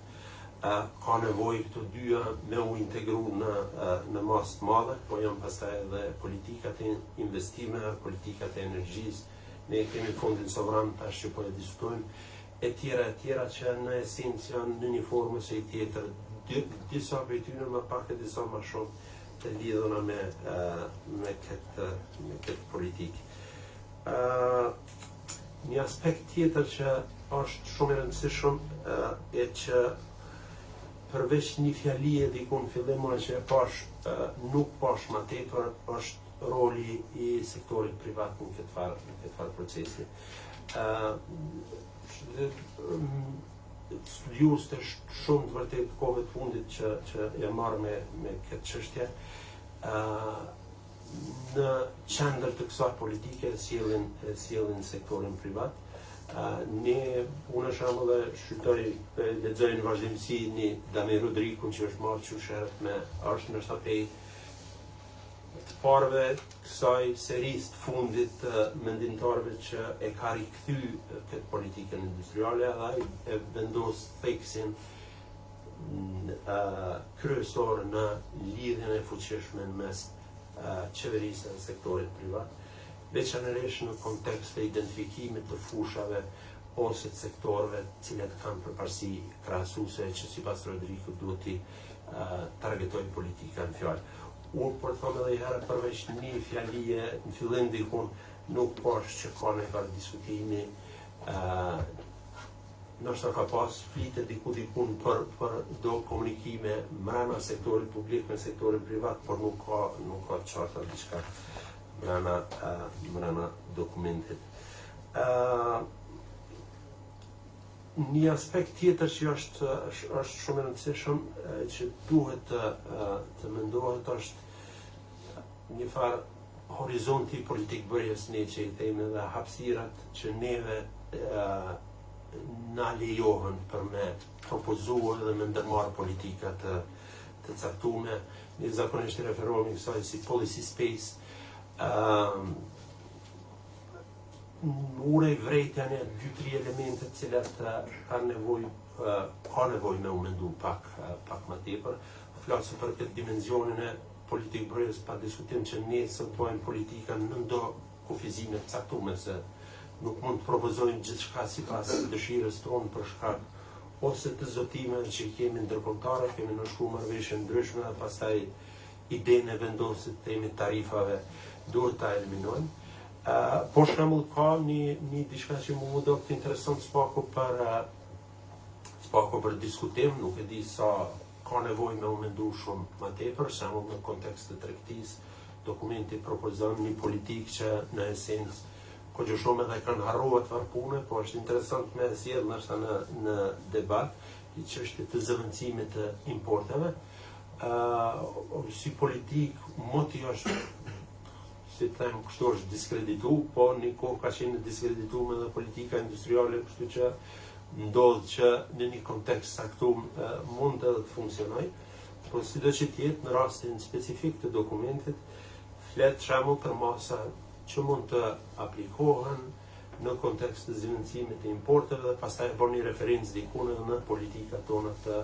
ka nevojë këto dyja me u integru në masë të madhe, po janë pastaj edhe politikat e investimeve, politikat e energjisë, ne kemi fondin sovran tash që po e diskutojmë, e tjera që në esencë janë në një formë ose tjetër, disa prej tyre më pak e disa më shumë të lidhura me këtë politikë. Një aspekt tjetër që është shumë i rëndësishëm e që përveç një fjalie dikun fillimore që e pash nuk pash më tepër është roli i sektorit privat në këtë farë procesi. Studiues të shumë të vërtet kohëve të fundit që e marrë me këtë çështje, në qendër të kësaj politike sjellin sektorin privat. Unë shembull e shqyrtoj, lexoj në vazhdimsi një Dami Rodrikun që është marrë qysh me është ndoshta pej të parëve kësaj serisë të fundit të mendimtarëve që e ka rikthy këtë politikën industriale dhe ai e vendos theksin kryesor në lidhjen e fuqishme mes qeverisë dhe sektorit privat, veçanërisht në kontekst të identifikimit të fushave ose të sektorëve të cilat kanë përparësi krahasuese që sipas Rodrikut duhet t'i targetoj politika në fjalë. Unë për të thënë edhe herë përveç një fjalie në fillim dikun nuk pash që ka një farë diskutimi, ndoshta ka pas flitë dikun për do komunikime brenda sektorit publik me sektorin privat, por nuk ka qarta diçka brenda dokumentit. Një aspekt tjetër që është shumë i rëndësishëm që duhet të mendohet është një farë horizonti politik bërjes ne që i themi dhe hapësirat që neve na lejohen për me propozuar dhe me ndërmarrë politika të caktuara. Ne zakonisht i referohemi kësaj si policy space. Urej vrejt janë 2-3 elemente të cilat ka nevojë me u mendu pak më tepër. Flasë për këtë dimenzionin e politikë bërjes, pa diskutim që ne sot bojmë politika në ndo kufizime të caktuara, se nuk mund të propozojmë gjithçka sipas dëshirës tonë për shkak ose të zotimeve që kemi ndërkombëtare, kemi nënshkruar marrëveshje ndryshme dhe pastaj idenë e vendosit të themi tarifave duhet ta eliminojmë. Por shembull ka një diçka që mu do të interesant spaku për diskutim, nuk e di sa ka nevojë me u mendu shumë më tepër, shembull në kontekst të tregtisë, dokumenti propozon një politikë që në esencë kogjë shumë edhe kanë harruar të farë pune, po është interesant me sjell nështë në debat i çështjes të zëvendësimit të importeve. Si politik, moti është, si të them, kështu është diskreditu, po një kohë ka qenë diskredituar edhe politika industriale, kështu që ndodh që në një kontekst saktum mund edhe të funksionojë, po sido që tjetë në rastin specifik të dokumentit, flet shembull për masa që mund të aplikohen në kontekst të zëvendësimit të importeve dhe pastaj bën një referencë dikun edhe në politikat tona të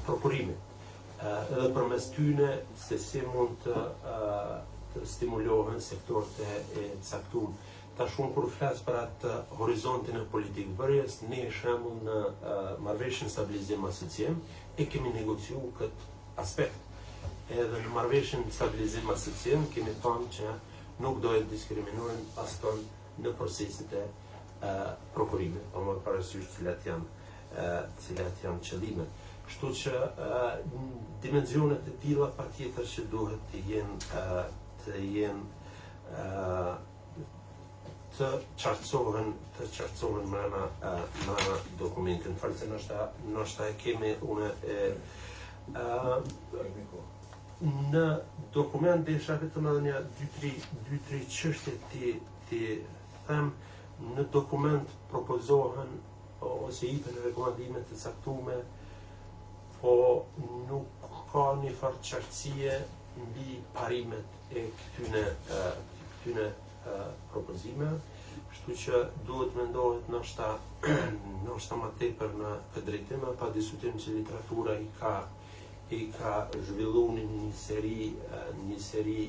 prokurimit. Edhe përmes tyne se si mund të stimulohen sektorët e caktuar. Tash unë kur flas për atë horizontin e politikë bërjes, ne shembull në marrëveshjen stabilizim asociem e kemi negociuar këtë aspekt. edhe në marrëveshjen stabilizim asociim kemi thënë që nuk dohet diskriminohen aston në proceset e prokurimit, pa më parasysh cilat janë qëllimet. Kështu që dimensionet e tilla patjetër që duhet të jenë të qartësohen mrena dokumentin. Falë se nështë e kemi në dokument desha vetëm edhe një 2-3 çështje të them. Në dokument propozohen ose jipen rekomandimet të caktuara, po nuk ka një farë qartësie mbi parimet e këtyne propozime, kështu që duhet mendohet ndoshta më tepër në këtë drejtim, pa diskutim që literatura i ka zhvilluar një seri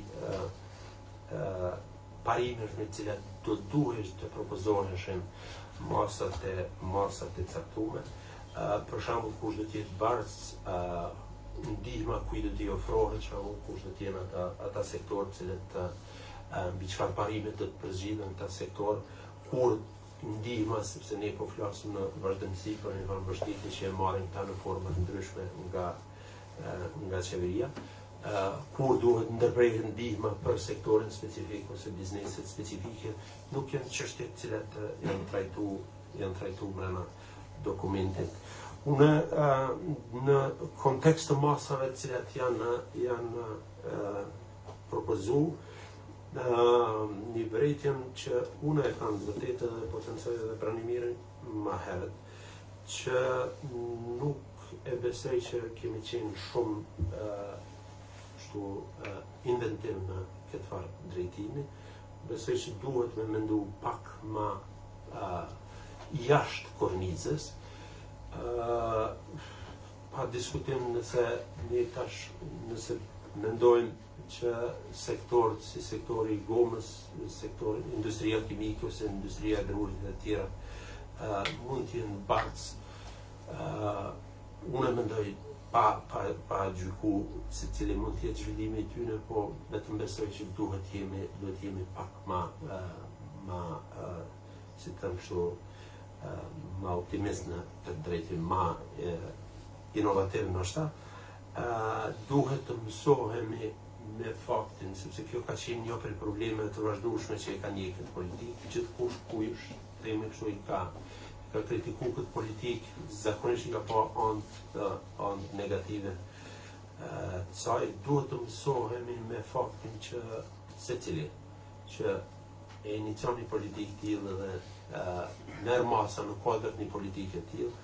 parimesh me të cilat do duhet të propozoheshin masat e caktuara. Për shembull, kush do të jetë barës, ndihma kujt do t'i ofrohet, kush do të jenë ata sektorë të cilët mbi çfarë parime do të përzgjidhen ata sektor, kur ndihma, sepse ne po flasim në vazhdimsi për një mbështetje që e marrin ta në forma të ndryshme nga qeveria, kur duhet ndërprerjet ndihma për sektorin specifik ose bizneset specifike, nuk janë çështje të cilat janë trajtuar brenda dokumentit. Unë në kontekst të masave të cilat janë propozuar, një vërejtjen që unë e kam vërtetë dhe potencioj dhe pranimirin më herët, që nuk e besoj që kemi qenë shumë inventiv në këtë farë drejtimi. Besoj që duhet me mendu pak ma jashtë kornizës, pa diskutim nëse mendojmë që sektorët si sektori i gomës, sektori industria kimike ose industria e grurit e tjera mund të jenë barcë. Unë mendoj pa gjyku se cili mund të jetë zhvillimi i tyre, po vetëm besoj që duhet jemi pak ma si të them kështu, ma optimist në këtë drejtim, ma inovativ ndoshta. Duhet të mësohemi me faktin, sepse kjo ka qenë një prej problemeve të vazhdueshme që e ka njeh këtë politikë, gjithkush kush themi kështu i ka kritiku këtë politikë, zakonisht i ka pa anë negative të saj. Duhet të mësohemi me faktin që secili që e inicion një politikë tillë dhe merr masa në kuadër një politike tillë,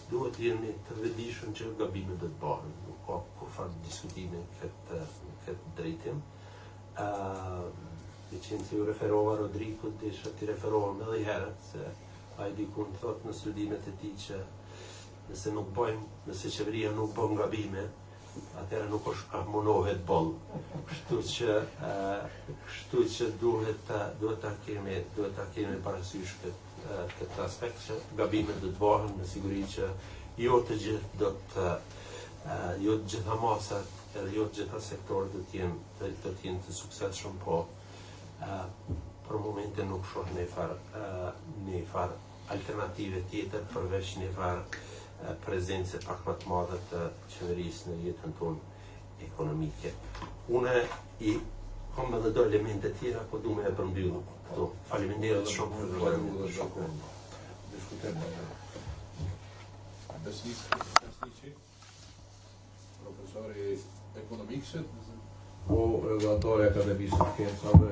duhet të jemi të vetëdijshëm që gabimet do të bëhen. Nuk ka kurrë diskutime këtë drejtim. Veçanërisht ju referova Rodrikut, desha t'i referohem edhe një herët, se ai dikun thot në studimet e tij që nëse qeveria nuk bën gabime, atëherë nuk është ka munohet boll. Kështu që duhet ta kemi parasysh këtë aspekt që gabimet do të bëhen me siguri që jo të gjitha masat edhe jo të gjitha sektorët do të jenë të suksesshëm, po për momentin nuk shoh një farë alternative tjetër përveç një farë prezencë pak më të madhe të qeverisë në jetën tonë ekonomike. Unë i kam edhe do elemente tjera, po du me e përmbyllu këtu. Faleminderit shumë për vëllëmin. Diskutojmë Besnici, profesori ekonomiksit, po edhe ato e akademisë të shkencave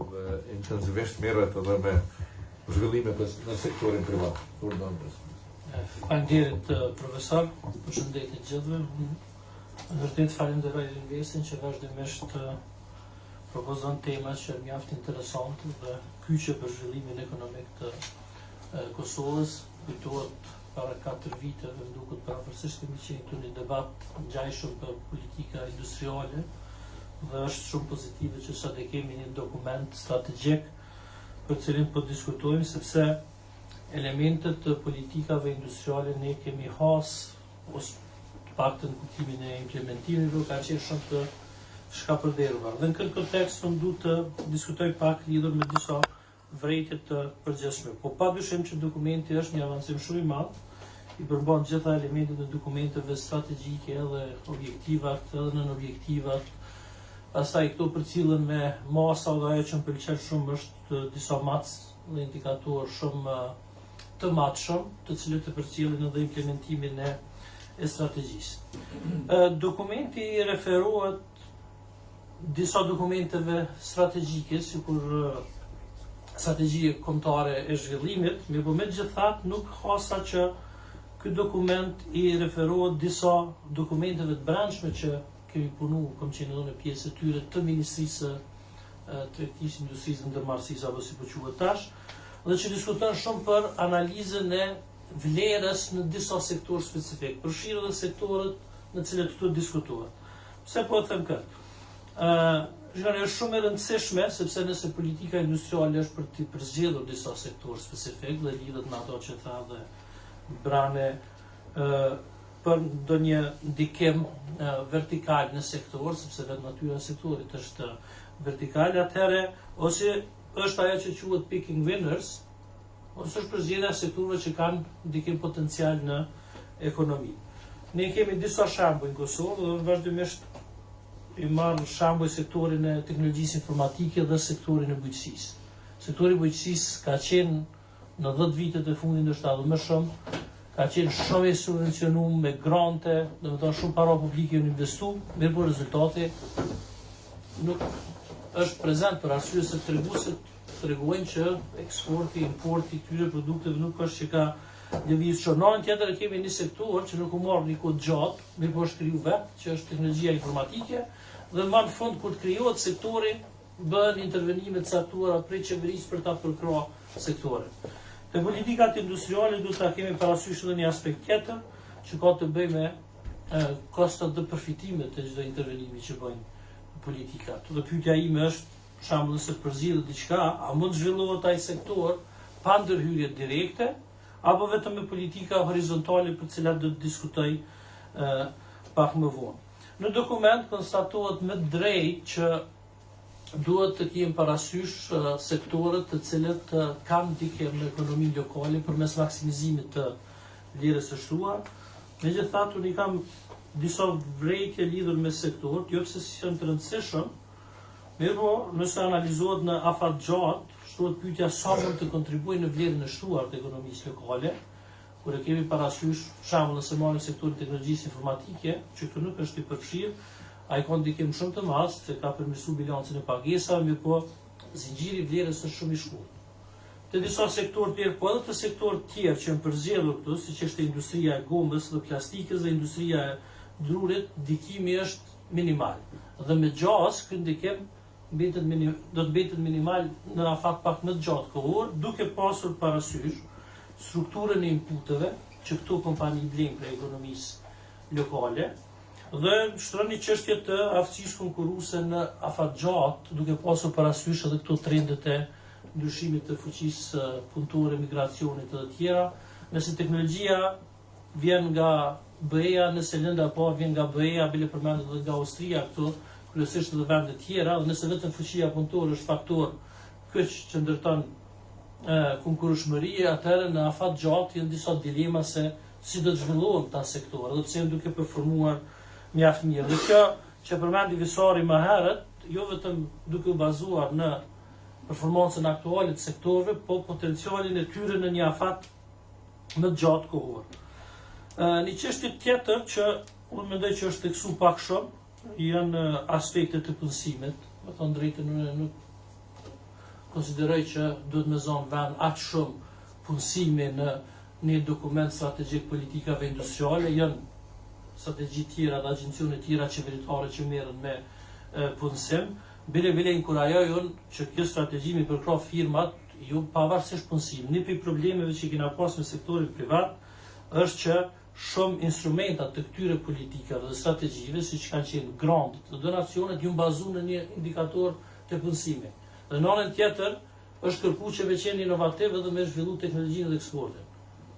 dhe intensivisht merret edhe me zhvillimet në sektorin privat. Faleminderit profesor, përshëndetje gjithëve. Vërtet falenderoj Investin që vazhdimisht propozon tema që janë mjaft interesante dhe kyçe për zhvillimin ekonomik të Kosovës. Kujtohet para 4 viteve, më duket pavarësisht kemi qenë këtu një debat ngjajshëm për politika industriale dhe është shumë pozitive që sot e kemi një dokument strategjik për cilin po diskutojmë, sepse elementet të politikave industriale ne kemi has ose të paktën kuptimin e implementimit ka qenë shumë të shka përderva. Dhe në këtë kontekst unë du të diskutoj pak lidhur me disa vrejtje të përgjithshme. Po padyshim që dokumenti është një avancim shumë i madh, i përmban gjitha elementet e dokumenteve strategjike edhe objektivat, edhe nën objektivat. Pastaj këto përcillen me masa dhe ajo që më pëlqen shumë është disa mac dhe indikatorë shumë të matshëm, të cilët e përcjellin edhe implementimin e strategjisë. Dokumenti referohet disa dokumenteve strategjike, sikur strategjia kombëtare e zhvillimit, mirë po megjithatë nuk hasa që ky dokument i referohet disa dokumenteve të brendshme që kemi punu, kam qenë edhe në pjesë të tyre të Ministrisë Tregtisë, Industrisë dhe Ndërmarrësisë, apo si po quhet tash, dhe që diskuton shumë për analizën e vlerës në disa sektorë specifik, përfshirë edhe sektorët në cilët këtu diskutohet. Pse po them këtë? Është shumë e rëndësishme, sepse nëse politika industriale është për të përzgjedhur disa sektorë specifik dhe lidhet me ato që tha dhe Brane për ndonjë ndikim vertikal në sektor, sepse vetë natyra e sektorit është vertikale, atëherë ose është ajo që quhet picking winners, ose është përzgjedhja e sektorëve që kanë ndikim potencial në ekonomi. Ne kemi disa shembuj në Kosovë dhe vazhdimisht i marr shembuj sektorin e teknologjisë informatike dhe sektorin e bujqësisë. Sektori i bujqësisë ka qenë në 10 vitet e fundit ndoshta edhe më shumë, ka qenë shumë i subvencionuar me grante, domethënë shumë para publike janë investuar, mirë po rezultati nuk është prezant për arsye se treguesit tregojnë që eksporti, importi këtyre produkteve nuk është që ka lëviz shumë. Në anën tjetër kemi një sektor që nuk u marr një kohë gjatë, mirë po është kriju vetë, që është teknologjia informatike, dhe më në fund kur krijohet sektori, bën intervenime të caktuara prej qeverisë për ta përkrahur sektorin. Te politikat industriale duhet ta kemi parasysh edhe një aspekt tjetër që ka të bëjë me kostot dhe përfitimet të çdo intervenimi që bëjnë politikat. Dhe pyetja ime është, për shembull, nëse përzgjedhet diçka, a mund të zhvillohet ai sektor pa ndërhyrje direkte, apo vetëm me politika horizontale për të cilat do të diskutoj pak më vonë. Në dokument konstatohet me drejt që duhet të kemi parasysh sektorët të cilët kanë ndikim në ekonominë lokale përmes maksimizimit të vlerës së shtuar. Megjithatë, unë kam disa vrejtje lidhur me sektorët, jo pse si janë të rëndësishëm, mirë po nëse analizohet në afat gjatë, shtohet pyetja sa mund të kontribuojë në vlerën e shtuar të ekonomisë lokale, kur e kemi parasysh shembull nëse marrim sektorin e teknologjisë informatike, që këtu nuk është i përfshirë, ai ka ndikim shumë të madh, se ka përmirësuar bilancin e pagesave, mirë po zinxhiri i vlerës është shumë i shkurtër. Te disa sektorë tjerë, po edhe të sektorë tjerë që janë përzgjedhur këtu, siç është industria e gomës dhe plastikës dhe industria e drurit, ndikimi është minimal. Dhe me gjas, ky ndikim do të mbetet minimal në afat pak më të gjatë kohor, duke pasur parasysh strukturën e inputeve që këto kompani blejnë për ekonomisë lokale, dhe shtron një çështje të aftësisë konkurruese në afat gjatë, duke pasur parasysh edhe këto trendet e ndryshimit të fuqisë punëtore, migracionit dhe të tjera. Nëse teknologjia vjen nga BE-ja, nëse lënda po vjen nga BE-ja, bile përmendet edhe nga Austria, këto kryesisht edhe vende të tjera, dhe nëse vetëm fuqia punëtore është faktor kyç që ndërton konkurrueshmëri, atëherë në afat gjatë janë disa dilema se si do të zhvillohen ta sektorë, dhe pse duke performuar mjaft mirë. Dhe kjo që përmendi Visari më herët, jo vetëm duke u bazuar në performancën aktuale të sektorëve, po potencialin e tyre në një afat më gjatë kohor. Një çështje tjetër që unë mendoj që është theksu pak shumë janë aspektet e punësimit. Me thënë drejtën, unë nuk konsideroj që duhet me zonë vend aq shumë punësimi në një dokument strategjik politikave industriale, janë strategji tjera dhe agjencione tjera qeveritare që merren me punësim. Bile inkurajojnë që kjo strategji mi përkrah firmat, jo pavarësisht punësim. Një prej problemeve që kena pas me sektorin privat është që shumë instrumentat të këtyre politikave dhe strategjive, siç kanë qenë grantet dhe donacionet, ju bazuar në një indikator të punësimit. Dhe në anën tjetër është kërkuar që me qenë inovativ dhe me zhvillu teknologjinë dhe eksportin.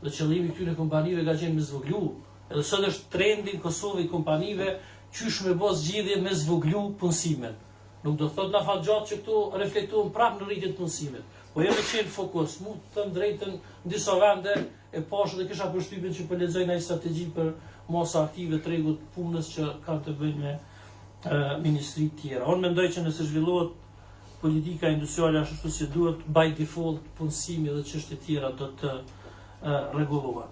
Dhe qëllimi i këtyre kompanive ka qenë me zvogëlu. Edhe sot është trendi në Kosovë i kompanive qysh me bë zgjidhje me zvoglu punësimin. Nuk do thot na fat gjatë që këtu reflektohen prapë në rritje të punësimit. Po jemi qenë fokus, mu të thëmë drejtën në disa vende e pashë dhe kisha përshtypjen që për lexoj një strategji për masa aktive tregut punës që kanë të bëjnë me ministri tjera. Unë mendoj që nëse zhvillohet politika industriale ashtu si duhet, by default punësimi dhe çështje tjera do të rregullohen.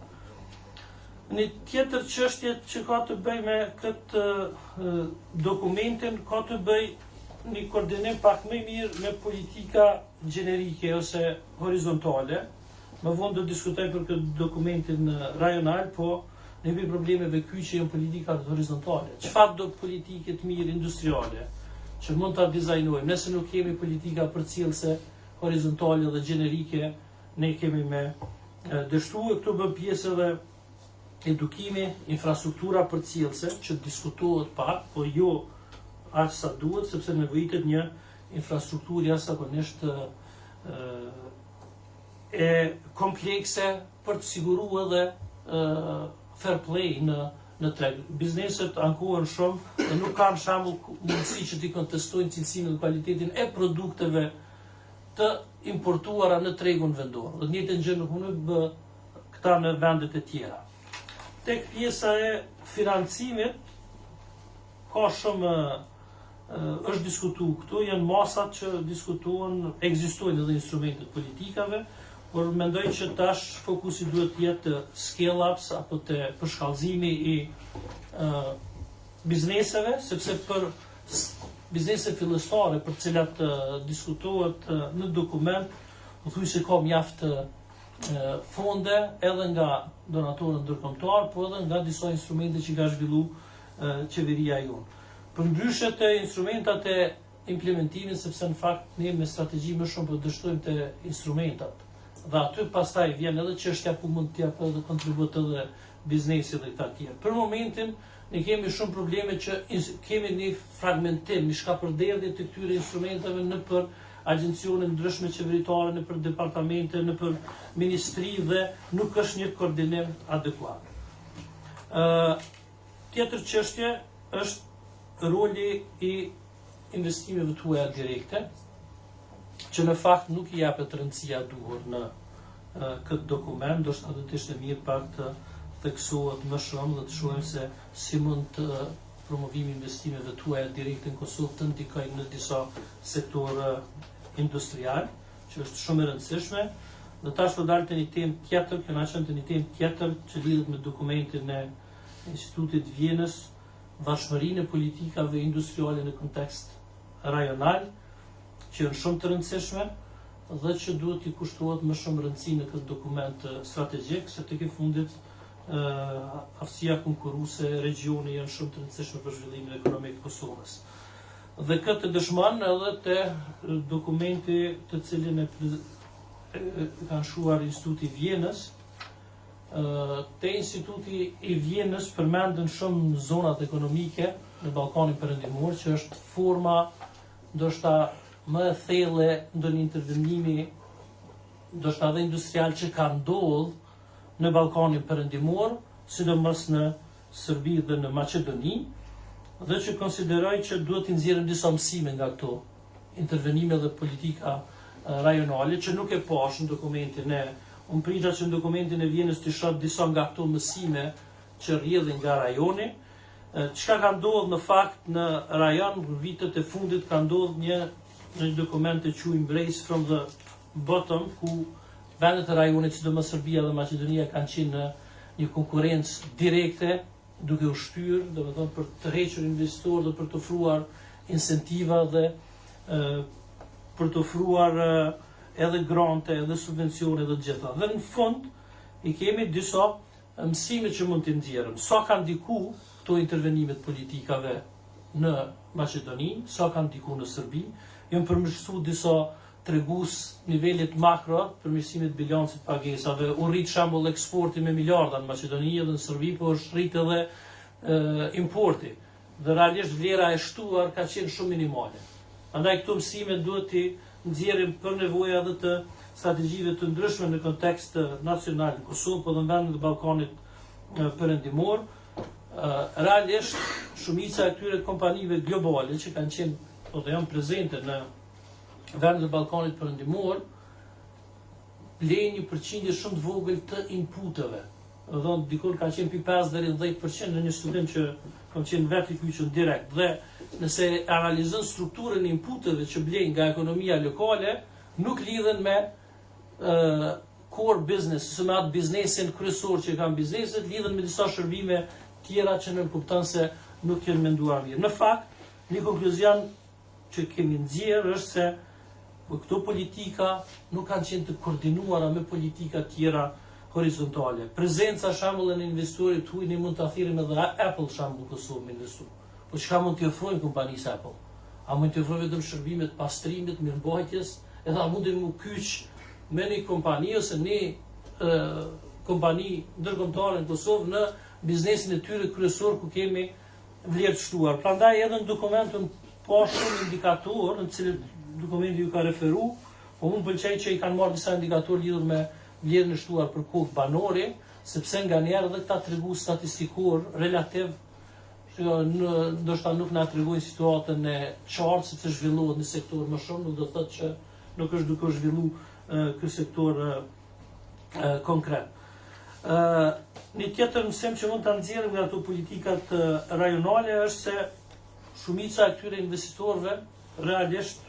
Një tjetër çështje që ka të bëjë me këtë dokumentin ka të bëjë një koordinim pak më mirë me politika gjenerike ose horizontale. Më vonë do diskutoj për këtë dokumentin rajonal, po ne kemi problemeve kyçe në politikat horizontale. Çfarë do politike të mirë industriale që mund ta dizajnojmë? Nëse nuk kemi politika përcjellëse horizontale dhe gjenerike, ne kemi me dështuar këtu bë pjesë edhe edukimi, infrastruktura përcjellëse që diskutohet pak, po jo aq sa duhet, sepse nevojitet një infrastrukturë jashtëzakonisht e komplekse për të siguruar edhe fair play në treg. Bizneset ankohen shumë dhe nuk kanë shembull mundësi që t'i kontestojnë cilësinë dhe kualitetin e produkteve të importuara në tregun vendor. Dhe njëjtën gjë nuk mund të bë këta në vendet e tjera. Tek pjesa e financimit ka shumë është diskutuar këtu, janë masat që diskutohen, ekzistojnë edhe instrumentet politikave, por mendoj që tash fokusi duhet të jetë scale-ups apo të përshkallëzimi i bizneseve, sepse për biznese fillestare për të cilat diskutohet në dokument, u thuaj se ka mjaft fonde edhe nga donatorët ndërkombëtar, po edhe nga disa instrumente që ka zhvilluar qeveria jonë. Përndryshe të instrumentat e implementimit, sepse në fakt ne me strategji më shumë po dështojmë të instrumentat. Dhe aty pastaj vjen edhe çështja ku mund të japë edhe kontribut edhe biznesi dhe këta tjerë. Për momentin ne kemi shumë probleme që kemi një fragmentim, një shkapërderdhje të këtyre instrumenteve në për agjencione ndryshme qeveritare, në për departamente, në për ministri dhe nuk është një koordinim adekuat. Tjetër çështje është roli i investimeve tuaja direkte, që në fakt nuk i japet rëndësia duhur në këtë dokument, do shta do të ishte mirë pak të theksohet më shumë dhe të shohim se si mund të promovimi investimeve tuaja direkte në Kosovë të ndikojnë në disa sektorë industrial, që është shumë e rëndësishme. Dhe tash do dalë të një temë tjetër, kjo na qenë të një temë tjetër që lidhet me dokumentin e Institutit Vjenës, vashmërinë e politikave industriale në kontekst rajonal, që janë shumë të rëndësishme dhe që duhet i kushtohet më shumë rëndësi në këtë dokument strategjik, se tek e fundit aftësia konkurruese e regionit janë shumë të rëndësishme për zhvillimin ekonomik të Kosovës. Dhe këtë dëshmon edhe te dokumenti të cilin e kanë shuar Instituti Vjenës. Te Instituti i Vjenës përmenden shumë zonat ekonomike në Ballkanin Perëndimor, që është forma ndoshta më e thellë ndonjë intervenimi, ndoshta edhe industrial që ka ndodhur në Ballkanin Perëndimor, sidomos në Serbi dhe në Maqedoni, dhe që konsideroj që duhet të nxjerrim disa mësime nga këto intervenime dhe politika rajonale, që nuk e pash në dokumentin e unë prita që në dokumentin e Vjenës të shoh disa nga këto mësime që rrjedhin nga rajoni. Çka ka ndodhur në fakt në rajon në vitet e fundit, ka ndodhur një dokument të quajmë Race from the Bottom, ku vendet e rajonit, sidomos Serbia dhe Maqedonia, kanë qenë në një konkurrencë direkte, duke u shtyrë, domethënë për të hequr investitorë dhe për të ofruar incentiva dhe për të ofruar edhe grante, edhe subvencione dhe gjitha. Dhe në fund i kemi disa mësime që mund të nxjerrim. Sa kanë ndiku këto intervenimet politikave në Maqedoni, sa kanë ndiku në Serbi, janë përmirësuar disa tregues nivelit makro, përmirësimit bilancit pagesave, u rrit shembull eksporti me miliarda në Maqedoni dhe në Serbi, po është rrit edhe importi. Dhe realisht vlera e shtuar ka qenë shumë minimale. Prandaj këto mësime duhet të nxjerrim për nevoja edhe të strategjive të ndryshme në kontekst nacional në Kosovë, po dhe në vendet e Ballkanit Perëndimor. Realisht shumica e këtyre kompanive globale që kanë qenë ose janë prezente në vendet e Ballkanit Perëndimor, blejnë një përqindje shumë të vogël të inputeve. Do thonë dikur ka qenë pi 5 deri në 10% në një studim që kam qenë vetë i kyçur direkt. Dhe nëse analizon strukturën e inputeve që blejnë nga ekonomia lokale, nuk lidhen me core business, ose me atë biznesin kryesor që kanë bizneset, lidhen me disa shërbime tjera që nuk kupton se nuk janë menduar mirë. Në fakt, një konkluzion që kemi nxjerrë është se këto politika nuk kanë qenë të koordinuara me politika tjera horizontale. Prezenca shembull në investitorit të huaj ne mund ta thirrim edhe Apple shembull Kosovë me investor. Po çka mund t'i ofrojnë kompanisë Apple? A mund t'i ofrojnë vetëm shërbime të pastrimit, mirëmbajtjes, edhe a mundin mu kyç me një kompani ose një kompani ndërkombëtare në Kosovë në biznesin e tyre kryesor ku kemi vlerë të shtuar. Prandaj edhe në dokumentin po shumë indikator në cilët dokumenti ju ka referu, po unë pëlqej që i kanë marrë disa indikator lidhur me vlerën e shtuar për kohë banore, sepse nga njerë edhe këta tregu statistikor relativ, ndoshta nuk na tregojnë situatën e qartë, sepse zhvillohet në sektor më shumë, nuk do thotë që nuk është duke zhvillu ky sektor konkret. Një tjetër mësim që mund ta nxjerrim nga ato politikat rajonale është se shumica e këtyre investitorëve realisht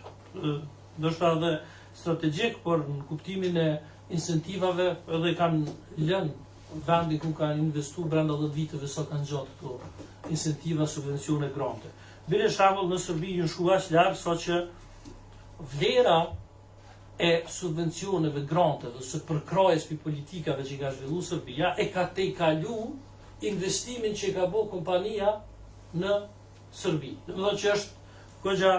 ndoshta edhe strategjik, por në kuptimin e incentivave edhe kanë lënë vendi ku kanë investuar brenda 10 viteve sa kanë gjatë këto incentiva, subvencione grante. Bile shembull në Serbi ju shku aq larg sa që vlera e subvencioneve granteve ose përkrahjes për politikave që ka zhvilluar Serbia e ka tejkalu investimin që ka bërë kompania në Serbi. Do të thotë që është goxha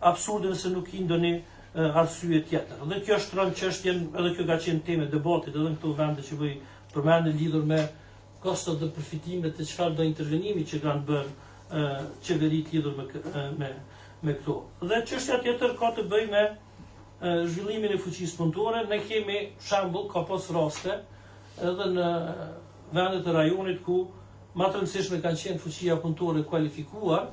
absurde nëse nuk i ndoni arsye tjetër. Dhe kjo shtron çështjen, edhe kjo ka qenë temë debatit edhe në këto vende që bëj përmendje lidhur me kostot dhe përfitimet e çfarë do intervenimi që kanë bërë qeverit lidhur me këto. Dhe çështja tjetër ka të bëjë me zhvillimin e fuqisë punëtore. Ne kemi shembull ka pas raste edhe në vendet e rajonit ku më të rëndësishme kanë qenë fuqia punëtore kualifikuar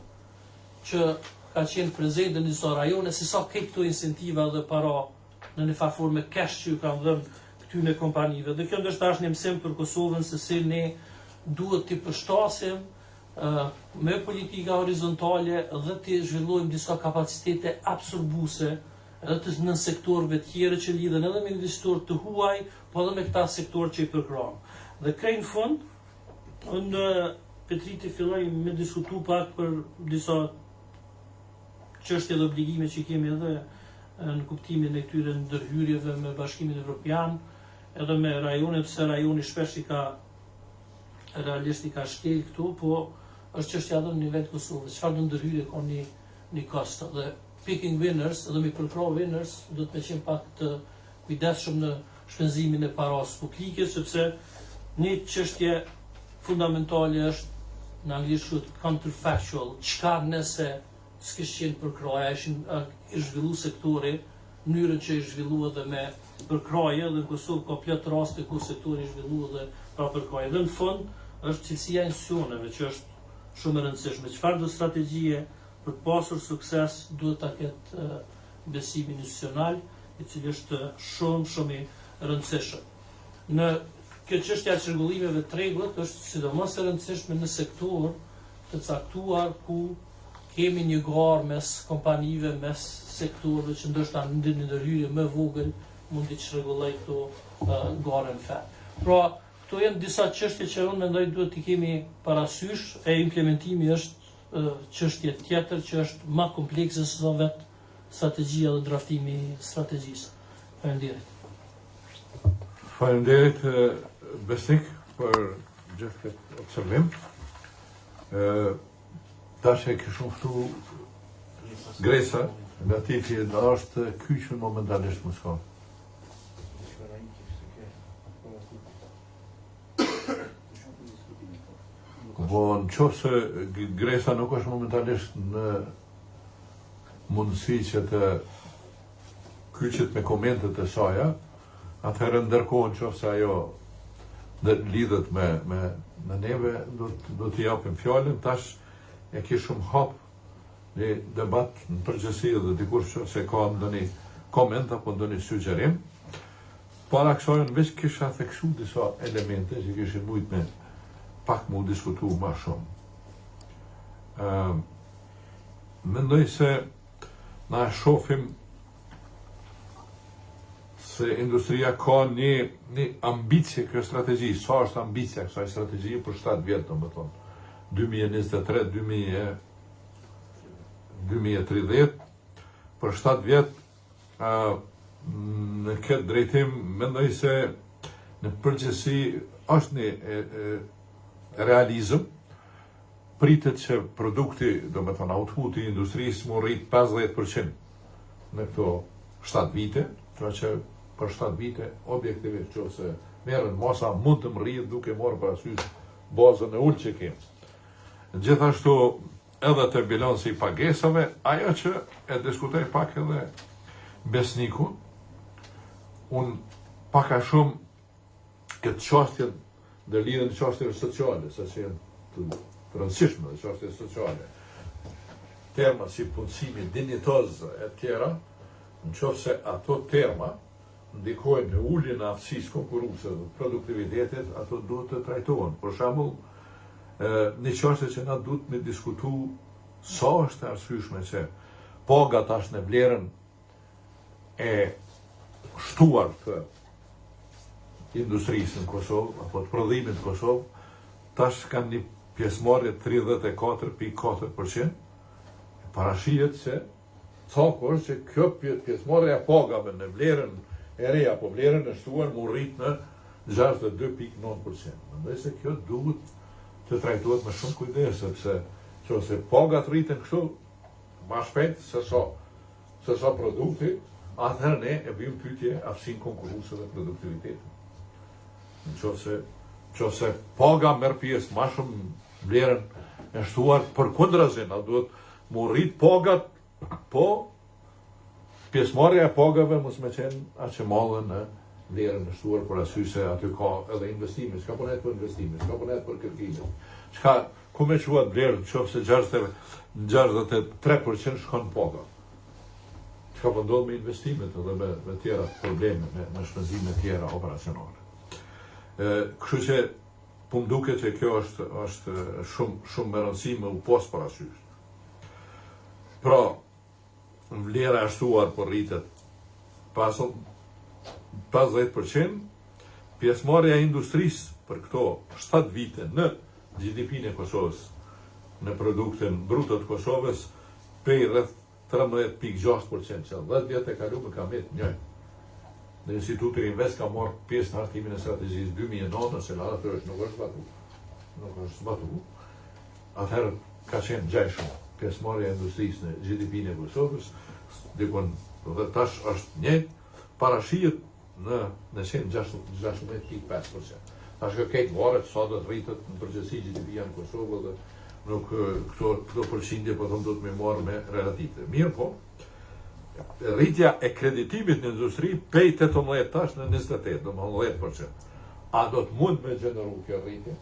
që ka qenë prezente në disa rajone, se sa këto incentiva dhe para në një farë forme cash që ju kanë dhënë këtyre kompanive. Dhe kjo ndoshta është një mësim për Kosovën se si ne duhet të përshtasim me politika horizontale dhe të zhvillojmë disa kapacitete absorbuese edhe në sektorëve tjera që lidhen edhe me investitorë të huaj, po edhe me këta sektorë që i përkrahun. Dhe krejnë fund, unë Petriti filloj me diskutu pak për disa çështje dhe obligime që kemi edhe në kuptimin e këtyre ndërhyrjeve me Bashkimin Evropian, edhe me rajonet, pse rajoni shpesh realisht i ka shkel këtu, po është çështja edhe në nivel të Kosovës. Çfarë do ndërhyrje ka një kost dhe picking winners, edhe me përkrah winners, do të qenë pak të kujdesshëm në shpenzimin e paras publike, sepse një çështje fundamentale është në anglisht quhet counterfactual. Çka nëse s'kish qenë përkraja, i zhvillu sektori, mënyrën që i zhvillu edhe me përkraje, dhe në Kosovë ka plot raste ku sektori i zhvillu edhe pra përkraje. Dhe në fund është cilësia e institucioneve që është shumë e rëndësishme. Çfarë do strategjie për të pasur sukses duhet ta ketë besimin institucional, i cili është shumë i rëndësishëm. Në kjo çështja e çrregullimeve të rregullt është sidomos e rëndësishme në sektor të caktuar ku kemi një garë mes kompanive, mes sektorëve që ndoshta në ndërhyrje më vogël mund të çrregulloj këto garën fe. Pra, këto janë disa çështje që unë mendoj duhet t'i kemi parasysh, e implementimi është çështje tjetër që është më komplekse se sa vetë strategjia dhe draftimi i strategjisë. Faleminderit. Faleminderit Besnik për gjithë këtë observim. Tash e kishëm ftu Gresa, nga tifi dhe është kyçur momentalisht më shkon. Po në qoftë se Gresa nuk është momentalisht në mundësi që të kyçet me komentet e saja, atëherë ndërkohë në qoftë se ajo lidhet me neve, do t'i japim fjalën. Tash e kishëm hap një debat në përgjithësi dhe dikush se ka ndonjë koment apo ndonjë sugjerim. Para kësaj në veç kisha theksu disa elemente që kishin mujt me pak mu diskutu ma shumë. Mendoj se na shohim se industria ka një ambicie kjo strategji. Sa është ambicia kësaj strategji për 7 vjetë, do më thonë, 2023-2030, për 7 vjetë në këtë drejtim, mendoj se në përgjithësi është një realizëm, pritet që produkti, do me thonë, outputi i industrisë më rrit 50% në këto 7 vite, që për 7 vite objektivisht që se merën masa mund të më rritë duke morë parasysh bazën e ullë që kemë. Gjithashtu edhe të bilanci i pagesave, ajo që e diskutoj pak edhe Besniku, unë paka shumë këtë qashtjen dhe lidhen qashtjeve sociale, se që jenë të rëndësishme dhe qashtjeve sociale. Terma si punësimi dinjitoz e tjera, në qoftë se ato terma ndikojnë në ulljen e aftësisë konkurruese dhe produktivitetit, ato duhet të trajtohen. Për shembull, një çështje që na duhet me diskutu sa është e arsyeshme që paga tash në vlerën e shtuar të industrisë në Kosovë apo të prodhimit në Kosovë, tash kanë një pjesëmarrje 34.4%. Parashihet se cako është që kjo pjesëmarrje e pagave në vlerën e re apo vlerën e shtuar më rrit në 62.9%. Mendoj se kjo duhet të trajtohet me shumë kujdes, sepse nëse pagat rriten kështu më shpejt se sa produkti, atëherë ne e bëjmë pyetje aftësinë konkurruese dhe produktivitetin. Nëse paga merr pjesë më shumë vlerën e shtuar, përkundrazi na duhet më rrit pagat, po pjesëmarrja e pagave mos me qenë atë që mallën në vlerën e shtuar, për arsye se aty ka edhe investime, s'ka punet për investime, s'ka punet për kërkime. Ku me quat vlerë, nëse 63% shkon paga. Çka po ndodh me investimet edhe me tjera probleme, me shpenzime tjera operacionale. Kështu që po më duket që kjo është shumë me rëndësi me u pas parasysh. Pra, vlera e shtuar po rritet 50%, pjesëmarrja e industrisë për këto 7 vite në GDP-n e Kosovës, në produktin bruto të Kosovës, prej rreth 13.6%, që 10 vjetë e kalume ka met njëjtë. Në Instituti Invest ka marrë pjesë në hartimin e strategjisë 2009, se la atë nuk është zbatu. Atëherë ka qenë gjajshëm pjesëmarrja e industrisë në GDP-n e Kosovës, dikon dhe tash është njëjtë, parashihet në 16.5%. Tash kjo këtë varet sa do të rritet në përgjithësi GDP-ja në Kosovë dhe nuk këto përqindje po thëmë do të me marrë me relative. Mirë po, rritja e kreditimit në industri pej 18 tash në 28, do më 10%. A do të mund me gjeneru kjo rritje?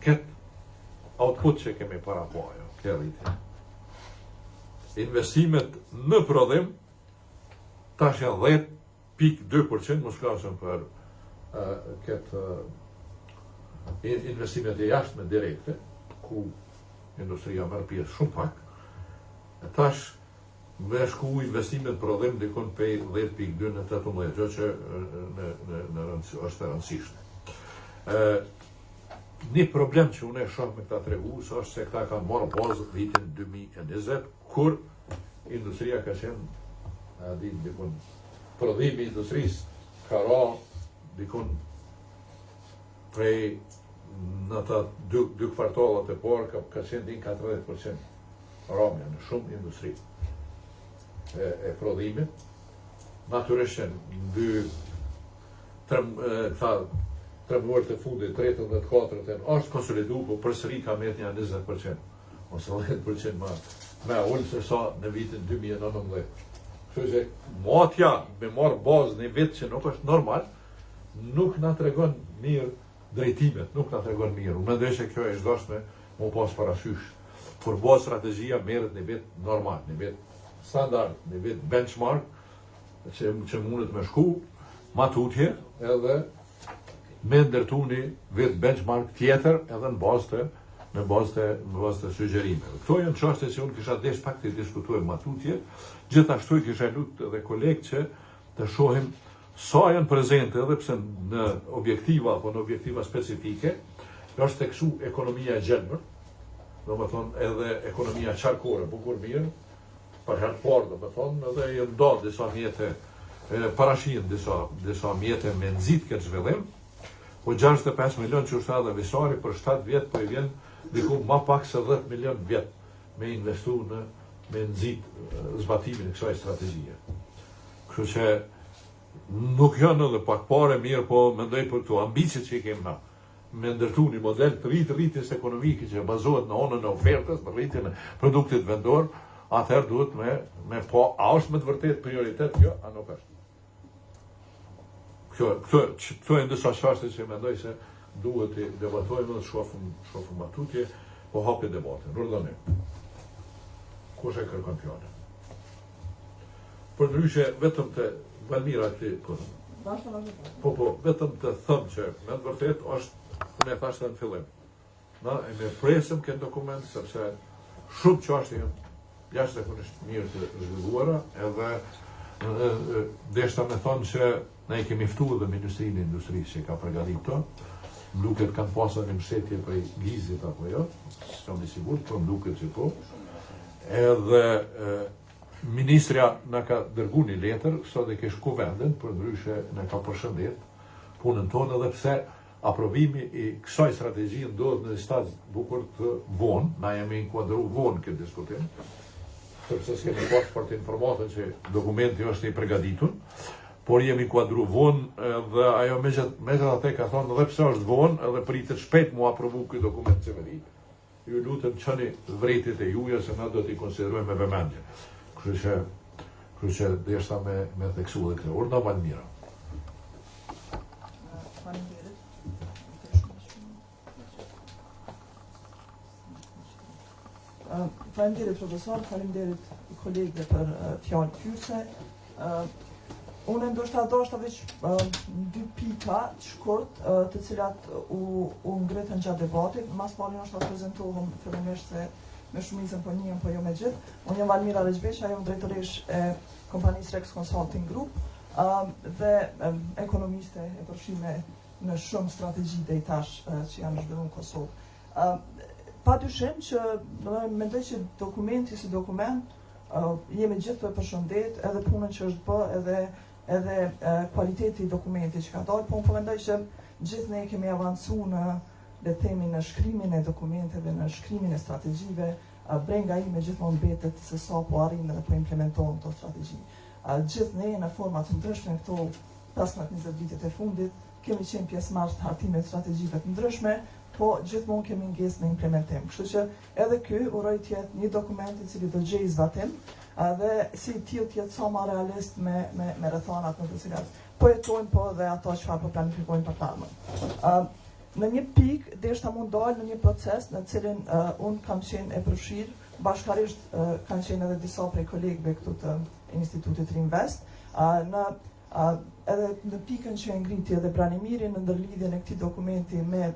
Këtë output që kemi para po ajo, kjo rritje. Investimet në prodhim tash janë 10.2%, mos flasëm për këtë investimet e jashtme direkte, ku industria merr pjesë shumë pak, tash me shku investimet prodhim dikon pej 10.2 në 18, gjë që është e rëndësishme. Një problem që unë e shoh me këta tregues është se këta kanë marrë bazë vitin 2020, kur industria ka qenë dikon prodhimi i industrisë ka ra dikon prej në ta dy kvartalet e parë ka qenë din 40% ramja në shumë industri e prodhimit. Natyrisht në 3 muajt e fundit, 3 dhe 4 është konsolidu, po përsëri ka met një 20%, ose 10% me ullë se sa në vitin 2019. Kështu që matja me marrë bazë një vit që nuk është normal, nuk na tregon mirë drejtimet, nuk na tregon mirë. Unë mendoj se kjo është dashme më pas parasysh. Formohet strategjia, merret në vetë normal, në vetë standard, në vetë benchmark, që mundet me shku, ma tutje, edhe me ndërtuni vetë benchmark tjetër edhe në bazë të sugjerimeve. Këto janë çështje që unë kisha desh pak të diskutuar ma tutje, gjithashtu kisha lutë edhe kolegë që të shohim sa janë prezente edhe pse në objektiva apo në objektiva specifike, është teksu ekonomia e gjelbër, do më thonë edhe ekonomia qarkore, bukur mirë, për herë parë do më thonë, edhe jë ndodhë disa mjete, parashin disa mjete me nëzit këtë zhvillim, po 65 milion që është edhe visari për 7 vjetë, po i vjen diku ma pak se 10 milion vjetë me investu në me nëzit zbatimin e kësaj strategjie. Kështu që nuk janë edhe pak pare mirë, po mendoj për këto ambicit që i kemë na, me ndërtu një model të rritjes ekonomike që bazohet në onën e ofertës, për rritjen e produktit vendor, atëherë duhet me po, a është me të vërtet prioritet, jo, a nuk është. Këto e ndësa çështje që mendoj se duhet të debatojmë dhe shofëm atutje, po hapi debatin. Rurdonim. Kush e kërkon fjallën? Për ndryshe, vetëm të Valmira ti, po, vetëm të thëmë që me të vërtet është, unë e thashtë në fillim. Na, e me presim këtë dokument, sepse shumë çështje janë jashtëzakonisht mirë të zhvilluara, edhe deshta me thonë që ne i kemi ftuar dhe Ministrinë e Industrisë që ka përgatitur këto. Duket kanë pasur një mbështetje prej Gizit apo jo, s'kam i sigurt, por duket që po. Edhe Ministrja na ka dërguar një letër, sot e ke shku vendin, për ndryshe na ka përshëndet punën tonë, edhe pse aprovimi i kësaj strategjie ndodhet në stad bukur të vonë, na jemi inkuadruar vonë këtë diskutim, sepse s'kemi pas për të informatën që dokumenti është i përgatitur, por jemi inkuadruar vonë dhe ajo megjithatë ka thonë edhe pse është vonë, edhe pritet shpejt mu aprovu ky dokument qeveri. Ju lutem çani vërejtjet e juaja se na do t'i konsiderojmë me vëmendje. Kështu që deshta me theksu dhe këtë urna Valmira. Faleminderit profesor, faleminderit kolegëve për fjalët hyrëse. Unë ndoshta veç 2 pika të shkurt, të cilat u ngritën gjatë debatit. Mas pari është të prezentohem fillimisht se me shumicën po njëhem, po jo me gjithë. Unë jam Valmira Reçbeqa, jam drejtoresh e kompanisë Rex Consulting Group dhe ekonomiste e përfshime në shumë strategji dejtash që janë zhvilluar në Kosovë. Padyshim që mendoj që dokumenti si dokument jemi gjithë për përshëndet edhe punën që është bë edhe kualiteti i dokumenti që ka dalë, po unë mendoj që gjithë ne kemi avancu në shkrimin e dokumenteve, në shkrimin e strategjive, brenga ime gjithmonë mbetet se sa po arrim dhe po implementojmë këto strategji. Gjithë ne në forma të ndryshme këto 15-20 vitet e fundit kemi qenë pjesëmarrës të hartimit të strategjive të ndryshme, po gjithmonë kemi ngesë në implementim. Kështu që edhe ky uroj të jetë një dokument i cili do gjejë zbatim dhe si tillë të jetë sa më realist me rrethanat në të cilat po jetojmë, po dhe ato çfarë po planifikojmë për tarmën. Në një pikë deshta mund dalë në një proces në cilin unë kam qenë e përfshirë, bashkarisht kanë qenë edhe disa prej kolegëve këtu të Institutit Rinvest, edhe në pikën që e ngriti edhe Branimiri në ndërlidhjen e këtij dokumenti me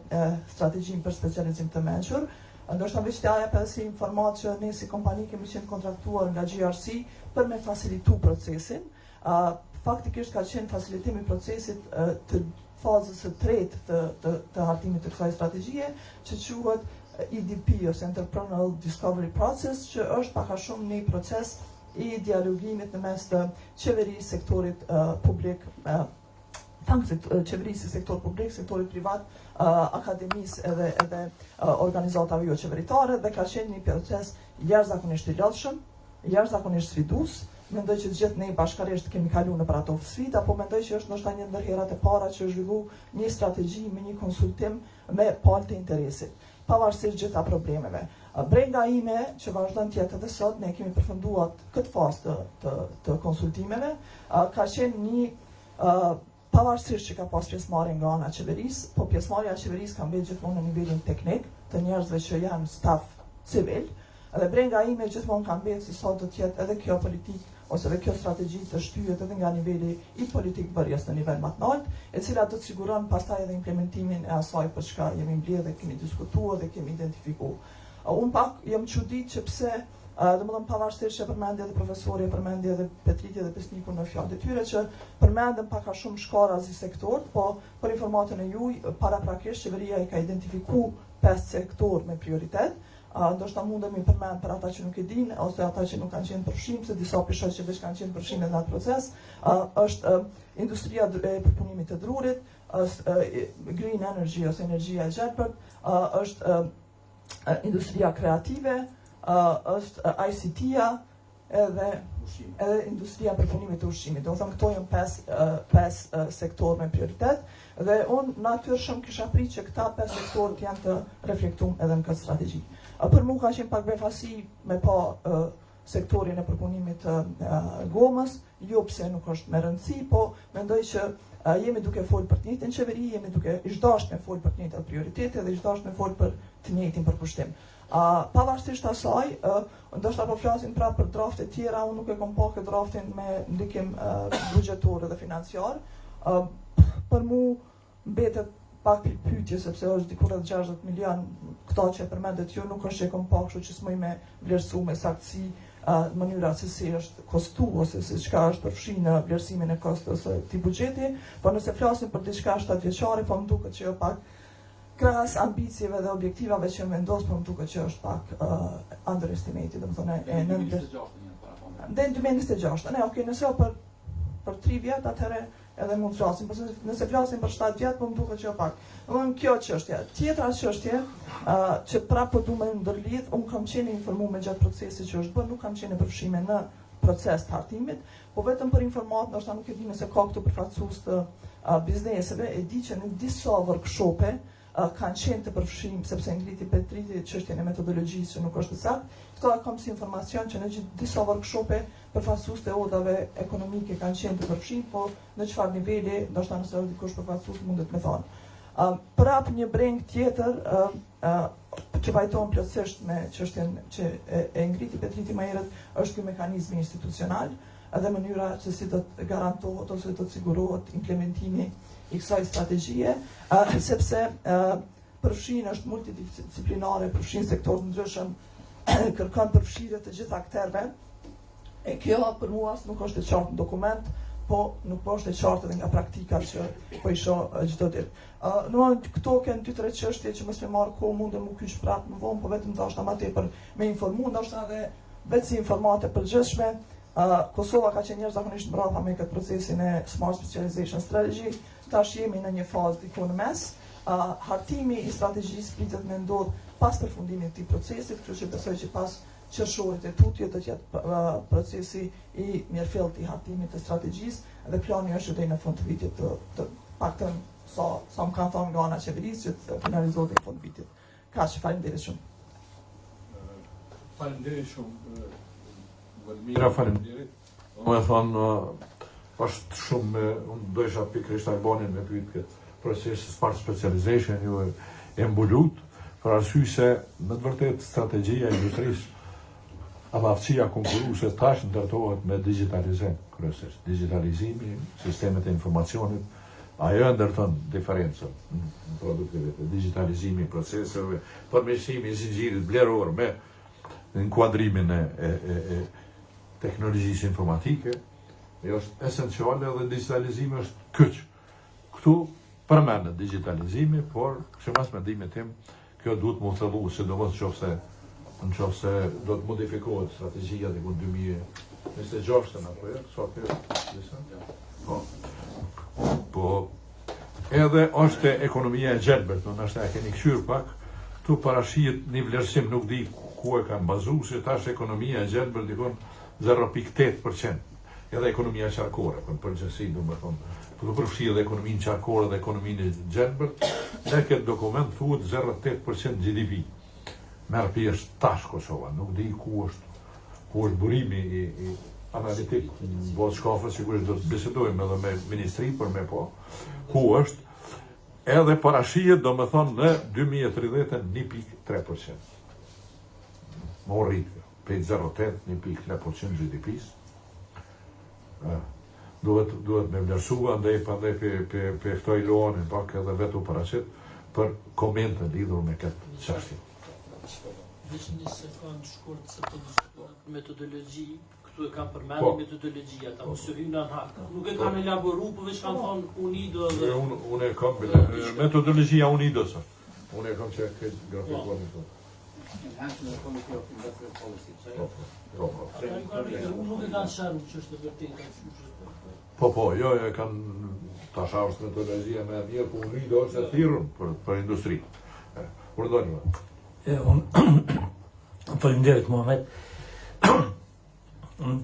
strategjinë për specializim të mençur. Ndoshta veç të jap si informatë që ne si kompani kemi qenë kontraktuar nga GRC për me facilitu procesin. Faktikisht ka qenë facilitimi i procesit të fazës së tretë të hartimit të kësaj strategjie, që quhet EDP ose Entrepreneurial Discovery Process, që është pak a shumë një proces i dialogimit në mes të qeverisë, sektorit publik, qeverisë, sektor publik, sektorit privat, akademisë edhe organizatave jo qeveritare, dhe ka qenë një proces jashtëzakonisht i lodhshëm, jashtëzakonisht sfidues. Mendoj që gjithë ne bashkërisht kemi kaluar nëpër ato sfida, po mendoj që është ndoshta një ndër herat e para që zhvillu një strategji me një konsultim me palë të interesit, pavarësisht gjitha problemeve. Brenda ime, që vazhdon të jetë edhe sot, ne kemi përfunduar këtë fazë të konsultimeve, ka qenë një pavarësisht që ka pas pjesëmarrje nga ana e qeverisë, po pjesëmarrja e qeverisë ka mbet gjithmonë në nivelin teknik të njerëzve që janë staf civil, edhe brenga ime gjithmonë ka mbet se sa do të jetë edhe kjo politikë ose edhe kjo strategji të shtyhet edhe nga niveli i politikë bërjes në nivel më të lartë, e cila do të siguron pastaj edhe implementimin e asaj për çka jemi mbledhur dhe kemi diskutuar dhe kemi identifikuar. Unë pak jam çudit që pse domethënë pavarësisht që përmendje edhe profesori, përmendje edhe Petriti dhe Pesniku në fjalët e tyre që përmendën pak a shumë shkara zi sektor, po për informatën e juaj, paraprakisht qeveria i ka identifikuar 5 sektor me prioritet. Ndoshta mundemi përmend për ata që nuk e dinë ose ata që nuk kanë qenë përfshirë, se disa pishoj që veç kanë qenë përfshirë në atë proces, është industria e përpunimit të drurit, është green energy ose energjia e gjelbërt, është industria kreative, është ICT-ja edhe industria e përpunimit të ushqimit. Do të thonë këto janë 5 sektor me prioritet dhe unë natyrshëm kisha prit që këta 5 sektorët janë të reflektuar edhe në këtë strategji. Për mua ka qenë pak befasi me pa sektorin e përpunimit të gomës, jo pse nuk është me rëndësi, po mendoj që jemi duke folë për të njëjtën qeveri, jemi duke ishdash me folë për të njëjtat prioritete dhe ishdash me folë për të njëjtin përpushtim. Pavarësisht asaj, ndoshta po flasim prapë për drafte tjera, unë nuk e kam pa këtë draftin me ndikim buxhetor dhe financiar. Për mua mbetet pak pyetje sepse është diku rreth 60 milion këto që përmendet ju, nuk është që e kam pa, kështu që s'moj me vlerësu me saktësi mënyra se si është kostu ose se çka është përfshirë në vlerësimin e kostos së këtij buxheti, por nëse flasim për diçka 7 vjeçare, po më duket që jo pak krahas ambicieve dhe objektivave që vendos, po më duket që është pak underestimated, domethënë e në 2026. Ne, okay, nëse për 3 vjet atëherë edhe mund të flasim, por nëse flasim për 7 vjet, po më duket që jo pak. Domethënë kjo çështje. Tjetra çështje që prapë du me ndërlidh, unë kam qenë informuar me gjatë procesit që është bërë, nuk kam qenë përfshime në proces të hartimit, po vetëm për informat, ndoshta nuk e di nëse ka këtu përfaqësues të bizneseve, e di që në disa workshope kanë qenë të përfshim, sepse ngriti Petriti çështjen e metodologjisë që nuk është e saktë. Këto kam si informacion që në disa workshope përfaqësues të odave ekonomike kanë qenë të përfshim, po në çfarë niveli, ndoshta nëse është dikush përfaqësues mundet me thonë. Prap një breng tjetër që vajton plotësisht me çështjen që e ngriti Petriti më herët është ky mekanizmi institucional edhe mënyra se si do të garantohet ose do të sigurohet implementimi i kësaj strategjie, sepse përfshirja është multidisciplinare, përfshin sektor të ndryshëm, kërkon përfshirje të gjithë akterëve. E kjo për mua nuk është e qartë në dokument, po nuk po është e qartë edhe nga praktika që po i shoh çdo ditë. Këto kanë 2-3 çështje që mos më marr kohë, mundem u kyç prapë më vonë, po vetëm ndoshta më tepër me informu, ndoshta edhe vetë si informate përgjithshme. Kosova ka qenë jashtëzakonisht mbrapa me këtë procesin e Smart Specialization Strategy. Tash jemi në një fazë diku në mes. Hartimi i strategjisë pritet me ndodh pas përfundimit të këtij procesi, kështu që besoj që pas qershorit e tutje do të jetë procesi i mirëfillt i hartimit të strategjisë dhe plani është deri në fund të vitit të paktën sa më kanë thonë nga ana e qeverisë që të finalizohet në fund të vitit. Kaq, faleminderit shumë. Faleminderit shumë. Mira, faleminderit. Më e thonë, është shumë, unë dojsha pikërisht Albanin me pyet këtë proces Smart Specialization, ju e mbulut, për arsye se në të vërtetë strategjia e industrisë aftësia konkurruese tash ndërtohet me digitalizim kryesisht. Digitalizimi, sistemet e informacionit, ajo ndërton diferencën në produktivitet, digitalizimi i proceseve, përmirësimi i zinxhirit vleror me inkuadrimin e teknologjisë informatike, është esenciale dhe digitalizimi është kyç. Këtu përmendet digitalizimi, por sipas mendimit tim, kjo duhet më thellu, sidomos nëse do të modifikohet strategjia diku në 2026 apo jo, sa kjo. Po edhe është ekonomia e gjelbërt, ndoshta e keni kthyer pak, tu parashihet një vlerësim, nuk di ku e kanë bazuar, se tash ekonomia e gjelbërt dikon 0.8%. Edhe ekonomia qarkore, për përgjithësi, domethënë, për të përfshirë dhe ekonominë qarkore dhe ekonominë e gjelbërt, në këtë dokument thuhet 0.8% GDP. Merë pjesë tash Kosova, nuk di ku është burimi analitik në botë shkafës, sigurisht do të bisedojmë edhe me ministri për me po, ku është edhe parashijet do me thonë në 2030 1.3%. Më rritë, 5.08, 1.3% GDP-s. Duhet me vlerësua, ndaj pe ftoj Luanin pak edhe vetu parasit për komente lidhur me këtë çështje. Veç një sekund shkurt se të diskutuar për metodologji, këtu e kam përmendur metodologjia, ta mos hyjnë në hak. Nuk e kanë elaboruar, po veç kanë thonë UNIDO dhe Unë e kam metodologjia UNIDO-s. Unë e kam që këtë grafikuar në të. nuk e kanë sharu që është e vërtetë. Po, jo, e kanë ta sharës metodologjia me mirë, po UNIDO është e thirrën për industri. Urdhoni. Faleminderit Muhamet.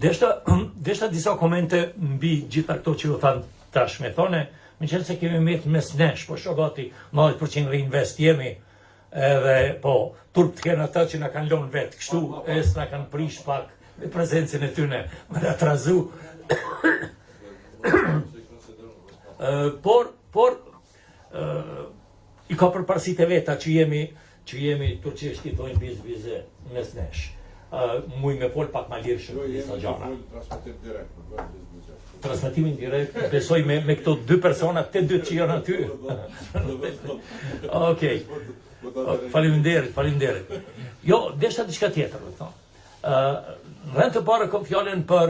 Deshta disa komente mbi gjitha këto që u thanë tash me thone, me qenë se kemi met mes nesh, po shogati 90% reinvest jemi, edhe po, turp të kena ata që na kanë lënë vetë, kështu na kanë prish pak me prezencën e tyne, me na trazu. Por i ka përparësit e veta që jemi turqisht i thojnë bize mes nesh. Muj me fol pak ma lirë shumë disa gjana. Transmetimin direkt, besoj me këto dy persona, te dy që janë aty. Okej. Faleminderit. Jo, desha diçka tjetër, do të thonë. Në rend të parë kam fjalën për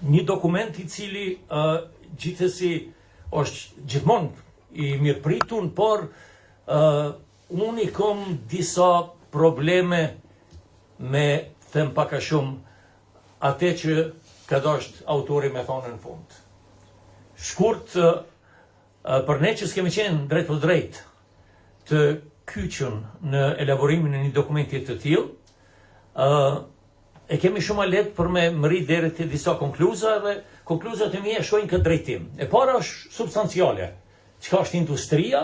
një dokument i cili gjithsesi është gjithmonë i mirëpritur, por unë i kam disa probleme me them pak a shumë atë që ka dashur autori me thonë në fund. Shkurt, për ne që s'kemi qenë drejt për drejt të kyçën në elaborimin e një dokumenti të tillë, e kemi shumë lehtë për me mri deri te disa konkluza dhe konkluzat e mia shkojnë këtë drejtim. E para është substanciale. Çka është industria?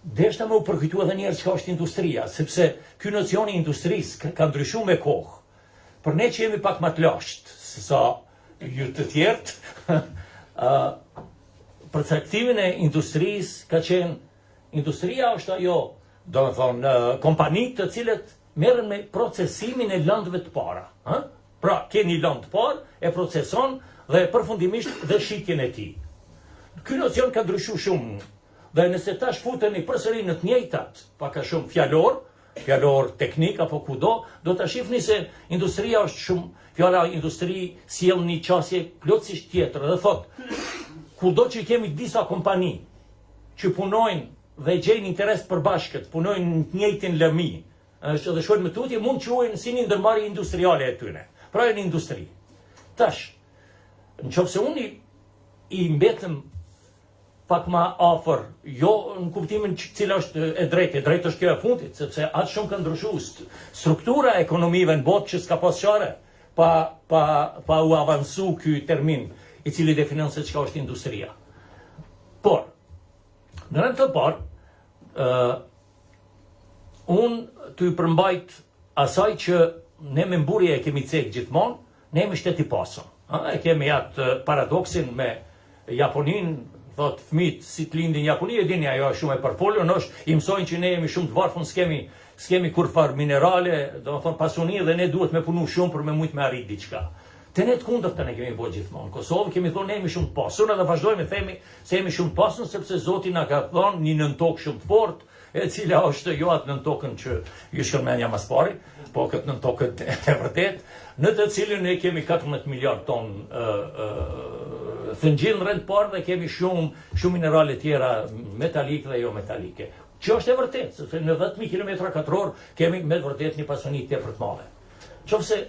Deshta me u përkujtua edhe njerë çka është industria, sepse ky nocion i industrisë ka ndryshuar me kohë. Për ne që jemi pak më të lashtë se sa ju të tjerë, përcaktimin e industrisë ka qenë industria është ajo, do të thonë, kompanitë të cilët merren me procesimin e lëndëve të para. Pra, keni lëndë të parë, e proceson dhe përfundimisht dhe shitjen e tij. Ky nocion ka ndryshuar shumë. Dhe nëse tash futeni përsëri në të njëjtat, pak a shumë fjalor teknik apo kudo, do ta shihni se industria është shumë, fjala industri sjell një qasje plotësisht tjetër dhe thotë, kudo që kemi disa kompani që punojnë dhe gjejnë interes përbashkët, punojnë në të njëjtin lëmi, dhe shkojnë më tutje, mund quhen si një ndërmarrje industriale e tyre. Pra janë industri. Tash, nëse unë i mbetëm pak ma afër, jo në kuptimin cila është e drejtë është kjo e fundit, sepse atë shumë ka ndryshuar struktura e ekonomive në botë që s'ka pas qare, pa u avansu ky termin i cili definon se çka është industria. Por, në rend të parë, unë të i përmbajt asaj që ne me mburje e kemi cek gjithmonë, ne jemi shteti pasëm. E kemi atë paradoksin me Japonin, thot fëmijët si të lindin në Japoni, e dini ajo është shumë e përfolur, i mësojnë që ne jemi shumë të varfër, s'kemi kurfar minerale, do të thonë pasuni dhe ne duhet me punu shumë për me mujt me arrit diçka. Te ne të kundërtën e kemi bërë gjithmonë. Në Kosovë kemi thonë ne jemi shumë të pasur dhe vazhdojmë themi se jemi shumë të pasur sepse Zoti na ka thonë një nëntokë shumë të fortë, e cila është jo atë nëntokën që ju shkërmenja mas pari, po këtë nëntokën e vërtet, në të cilën ne kemi 14 miliard ton thëngjin në rend parë dhe kemi shumë minerale tjera metalike dhe jo metalike. Që është e vërtet, sepse në 10.000 km2 kemi me vërtet një pasuni tepër të madhe. Qofse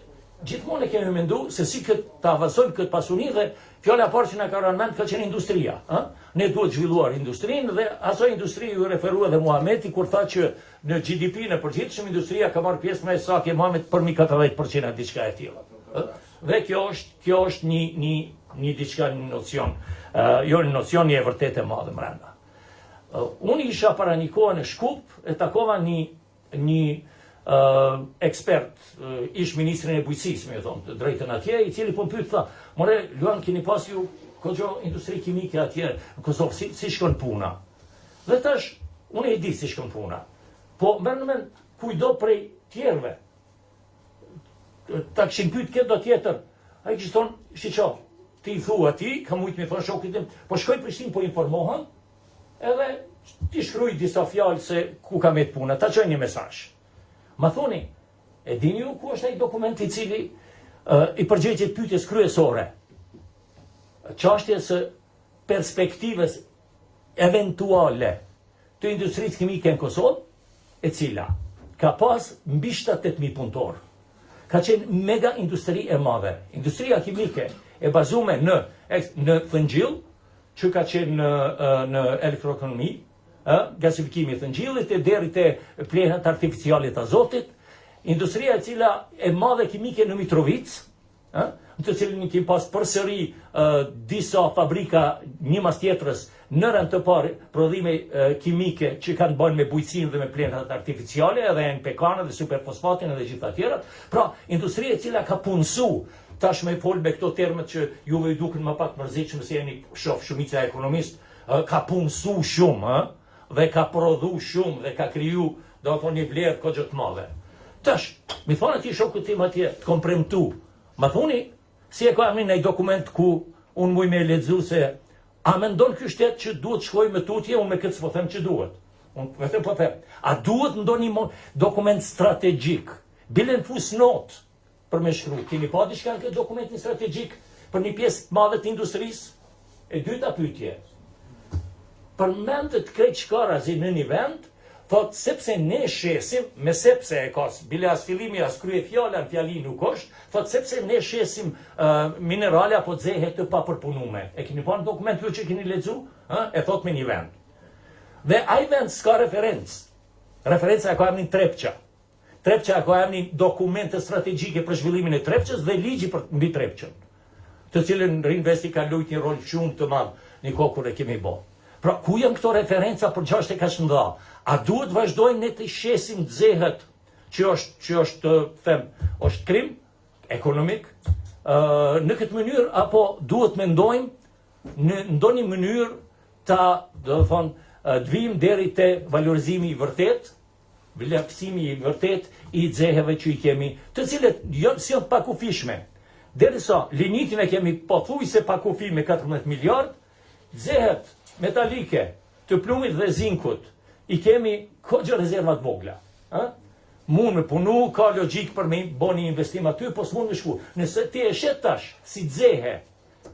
gjithmonë e kemi mendu se si të avansojmë këtë pasuni dhe fjala parë që na ka rënë mend ka qenë industria. Ne duhet zhvilluar industrinë dhe asoj industri ju referua dhe Muhameti kur tha që në GDP në përgjithshëm industria ka marrë pjesë më e saktë Muhamet për 40% diçka e tillë. Dhe kjo është një diçka, një nocion. Jo një nocion, një e vërtet e madhe brenda. Unë isha para një kohë në Shkup e takova një ekspert, ish ministrin e bujqësisë, me thonë, të drejtën atje, i cili po më pyet tha, more, Luan, keni pas ju këgjo industri kimike atje në Kosovë, si shkon puna? Dhe tash, unë e di si shkon puna. Po, mërë në men, kujdo prej tjerve, ta këshin pyet këtë do tjetër, a i kështë thonë, shiqo, ti i thua ti, ka mujtë me thonë shokit tim, po shkoj Prishtinë, po informohen, edhe ti shkruj disa fjalë se ku ka me të puna, ta qoj një mesazh. Ma thoni, e dini ju ku është ai dokument i cili i përgjigjet pyetjes kryesore, çështjes së perspektivës eventuale të industrisë kimike në Kosovë, e cila ka pas mbi 7-8.000 punëtor. Ka qenë mega industri e madhe. Industria kimike e bazuar në thëngjell, që ka qenë në elektroekonomi, gasifikimi i thëngjillit e deri te plehat artificiale të azotit, industria e cila e madhe kimike në Mitrovic, në të cilin kemi pas përsëri disa fabrika një mas tjetrës në rënd të parë prodhime kimike që kanë bënë me bujqësinë dhe me plehat artificiale, edhe NPK-në dhe superfosfatin edhe gjitha tjerat. Pra, industria e cila ka punësu, tash me fol me këto termet që juve i duken më pak mërzitshëm se jeni shoh shumica e ekonomist, ka punësu shumë, dhe ka prodhu shumë dhe ka kriju, do të thonë, një vlerë kogjo të madhe. Tash, mi thonë ati shokut tim atje, të kom premtu, ma thoni, si e ka amin në dokument ku unë muj me lexu se a me ndonë kjo shtetë që duhet shkoj me tutje, unë me këtë s'po them që duhet. Unë vetëm po them. A duhet ndonjë një dokument strategjik, bile në fusnot për me shkru. Keni pa diçka në këtë dokumentin strategjik për një pjesë të madhe të industrisë? E dyta pyetje. Përmendet krejt shkarazi në një vend, thot sepse ne shesim, me sepse e ka, bile as fillimi as krye fjala në fjali nuk është, thot sepse ne shesim minerale apo zehe të papërpunume. E keni pa në dokument ju që keni lexu? E thot me një vend. Dhe ai vend s'ka referencë. Referenca e ka emrin Trepça. Trepça e ka emrin dokumente strategjike për zhvillimin e Trepçës dhe ligji për mbi Trepçën, të cilën Rinvesti ka luajtur një rol shumë të madh në kohë kur e kemi bë. Pra, ku janë këto referenca për gjashtë e ka shënda? A duhet vazhdojmë ne të shesim zehet që është krim ekonomik në këtë mënyrë, apo duhet mendojmë në ndonjë mënyrë ta, do të thonë, të vijmë deri te valorizimi i vërtet, vlerësimi i vërtet i zeheve që i kemi, të cilët si janë pakufishme. Derisa linitin e kemi pothuajse pakufi me 14 miliard, zehet metalike të plumit dhe zinkut i kemi kogjo rezervat vogla. Mund me punu, ka logjik për me bo një investim aty, po s'mund me shku. Nëse ti e shet tash si zehe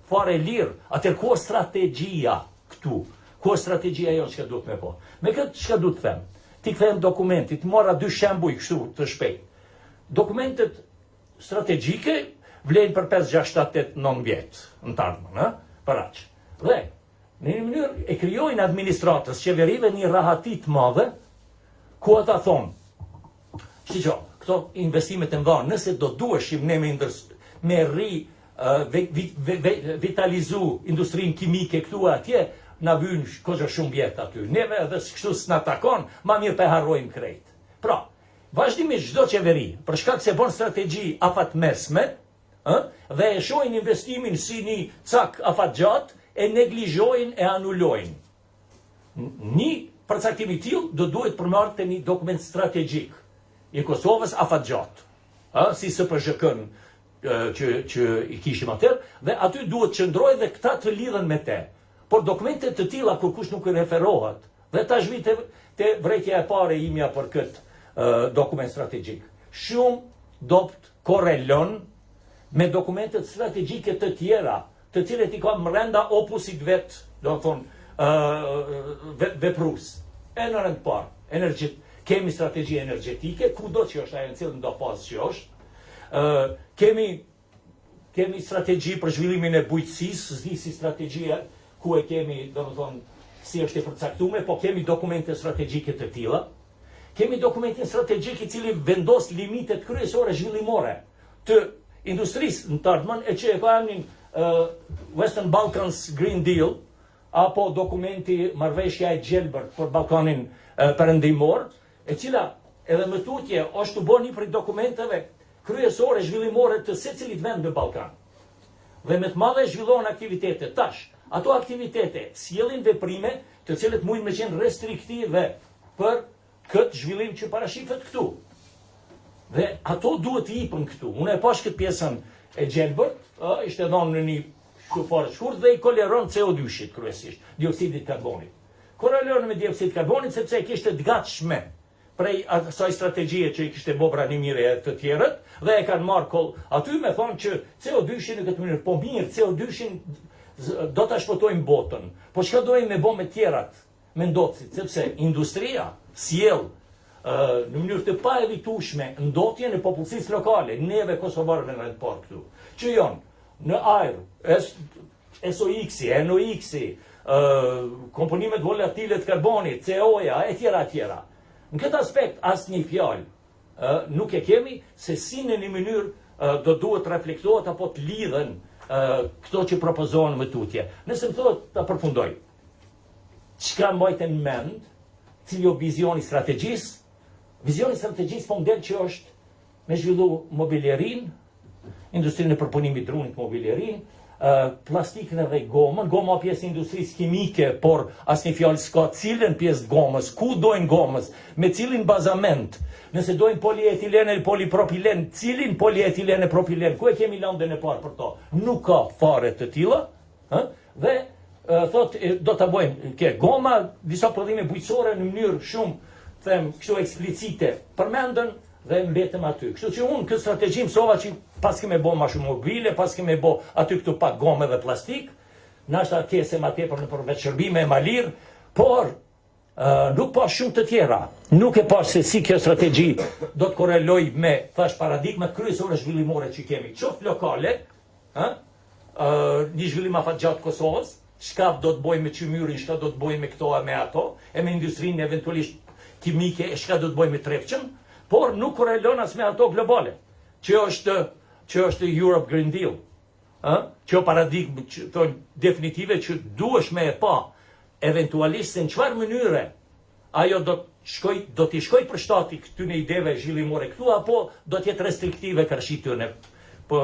fare lirë, atër ku është strategjia këtu? Ku është strategjia jo që ka duhet me po? Me këtë që ka duhet të them? Ti këthem dokumentit, mora 2 shembuj kështu të shpejt. Dokumentet strategjike vlejnë për 5, 6, 7, 8, 9 vjetë në të ardhmen, për aq. Dhe, në një mënyrë e krijojnë administratës, qeverive një rahatit madhe, ku ata thonë, shqiqo, këto investimet e mdha, nëse do duheshim ne me vitalizu industrinë kimike këtu e atje, na vynë kogjo shumë vjetë aty. Neve edhe kështu s'na takon, ma mirë pe harrojmë krejt. Pra, vazhdimisht çdo qeveri, për shkak se bon strategji afat mesme, dhe e shohin investimin si një cak afat gjatë, e neglizhojnë e anullojnë. Një përcaktimi i tillë do duhet përmarrë te një dokument strategjik i Kosovës afatgjat, si SPZK-n që i kishim atër, dhe aty duhet qëndrojë dhe këta të lidhen me te. Por dokumentet të tilla kur kush nuk i referohet, dhe tash vi te vretja e pare imja për këtë dokument strategjik. Shumë dopt korrelon me dokumentet strategjike të tjera, të cilët i ka mrenda opusit vetë, do të thonë, veprus. E në rëndë parë, kemi strategji energjetike, kudo që është ajo në cilën do pas që është, kemi strategji për zhvillimin e bujqësisë, zdi si strategjia ku e kemi, do të thonë, si është e përcaktume, po kemi dokumente strategjike të tilla, kemi dokumente strategjike i cili vendos limitet kryesore zhvillimore të industrisë në të ardhmen, e që e ka emrin Western Balkans Green Deal, apo dokumenti marrëveshja e Gjelbert për Ballkanin perëndimor, e cila edhe më tutje është të bërë një prej dokumenteve kryesore zhvillimore të secilit vend në Ballkan. Dhe me të madhe zhvillohen aktivitete. Tash, ato aktivitete sjellin veprime të cilët mund me qenë restriktive për këtë zhvillim që parashifet këtu. Dhe ato duhet të jipën këtu. Unë e pash këtë pjesën e gjelbërt, ishte dhënë në një shufar shkurt dhe i koleron CO2-shit kryesisht, dioksidit karbonit. Koleron me dioksid karbonit sepse e kishte të gatshme prej asaj strategjie që i kishte bo Branimiri e të tjerët, dhe e kanë marrë koll aty me thonë që CO2-shin në këtë mënyrë, po mirë, CO2-shin do ta shpëtojmë botën. Po çka dojmë me bo me tjerat, me ndotësit, sepse industria sjell në mënyrë të pa evitueshme ndotjen e popullsisë lokale, neve kosovarëve në rend parë këtu, që janë në ajër, SOX-i, NOx-i, komponimet volatile të karbonit, CO-ja, e tjera. Në këtë aspekt, asë një fjalë nuk e kemi se si në një mënyrë do duhet reflektohet apo të lidhen këto që propozohen më tutje. Nëse më thotë të përfundoj, çka mbajten në mend, cili o vizioni strategjisë? Vizioni strategjisë po mdel që është me zhvillu mobiljerin, industrinë e përpunimit drunit mobiljerin, plastikën edhe gomën. Goma pjesë industrisë kimike, por asnjë fjalë s'ka cilën pjesë gomës, ku dojnë gomës, me cilin bazament. Nëse dojnë polietilen e polipropilen, cilin polietilen e propilen, ku e kemi landën e parë për to? Nuk ka fare të tilla, dhe thot do ta bëjmë ke goma, disa prodhime bujqësore në mënyrë shumë, them kështu eksplicite, përmendën dhe mbetëm aty. Kështu që unë këtë strategji mësova që pas keme bo ma shumë mobile, pas keme bo aty këtu pak gome dhe plastik, nashta kese ma tepër në përveç shërbime e malirë, por nuk pa shumë të tjera. Nuk e pa se si kjo strategji do të koreloj me thash paradigma kryesore zhvillimore që kemi. Qoftë lokale, një zhvillim afat gjatë Kosovës, shka do të bojmë me qymyrin, shka do të bojmë me këto e me ato, e me industrinë eventualisht kimike, e shka do të bojmë me trepqën, por nuk korelon as me ato globale, që është Europe Green Deal, që paradigmë që thonë definitive që duhesh me e pa eventualisht se në çfarë mënyre ajo do t'i shkoj për shtati këtyne ideve zhvillimore këtu, apo do t'jetë restriktive kërshi tyne. Po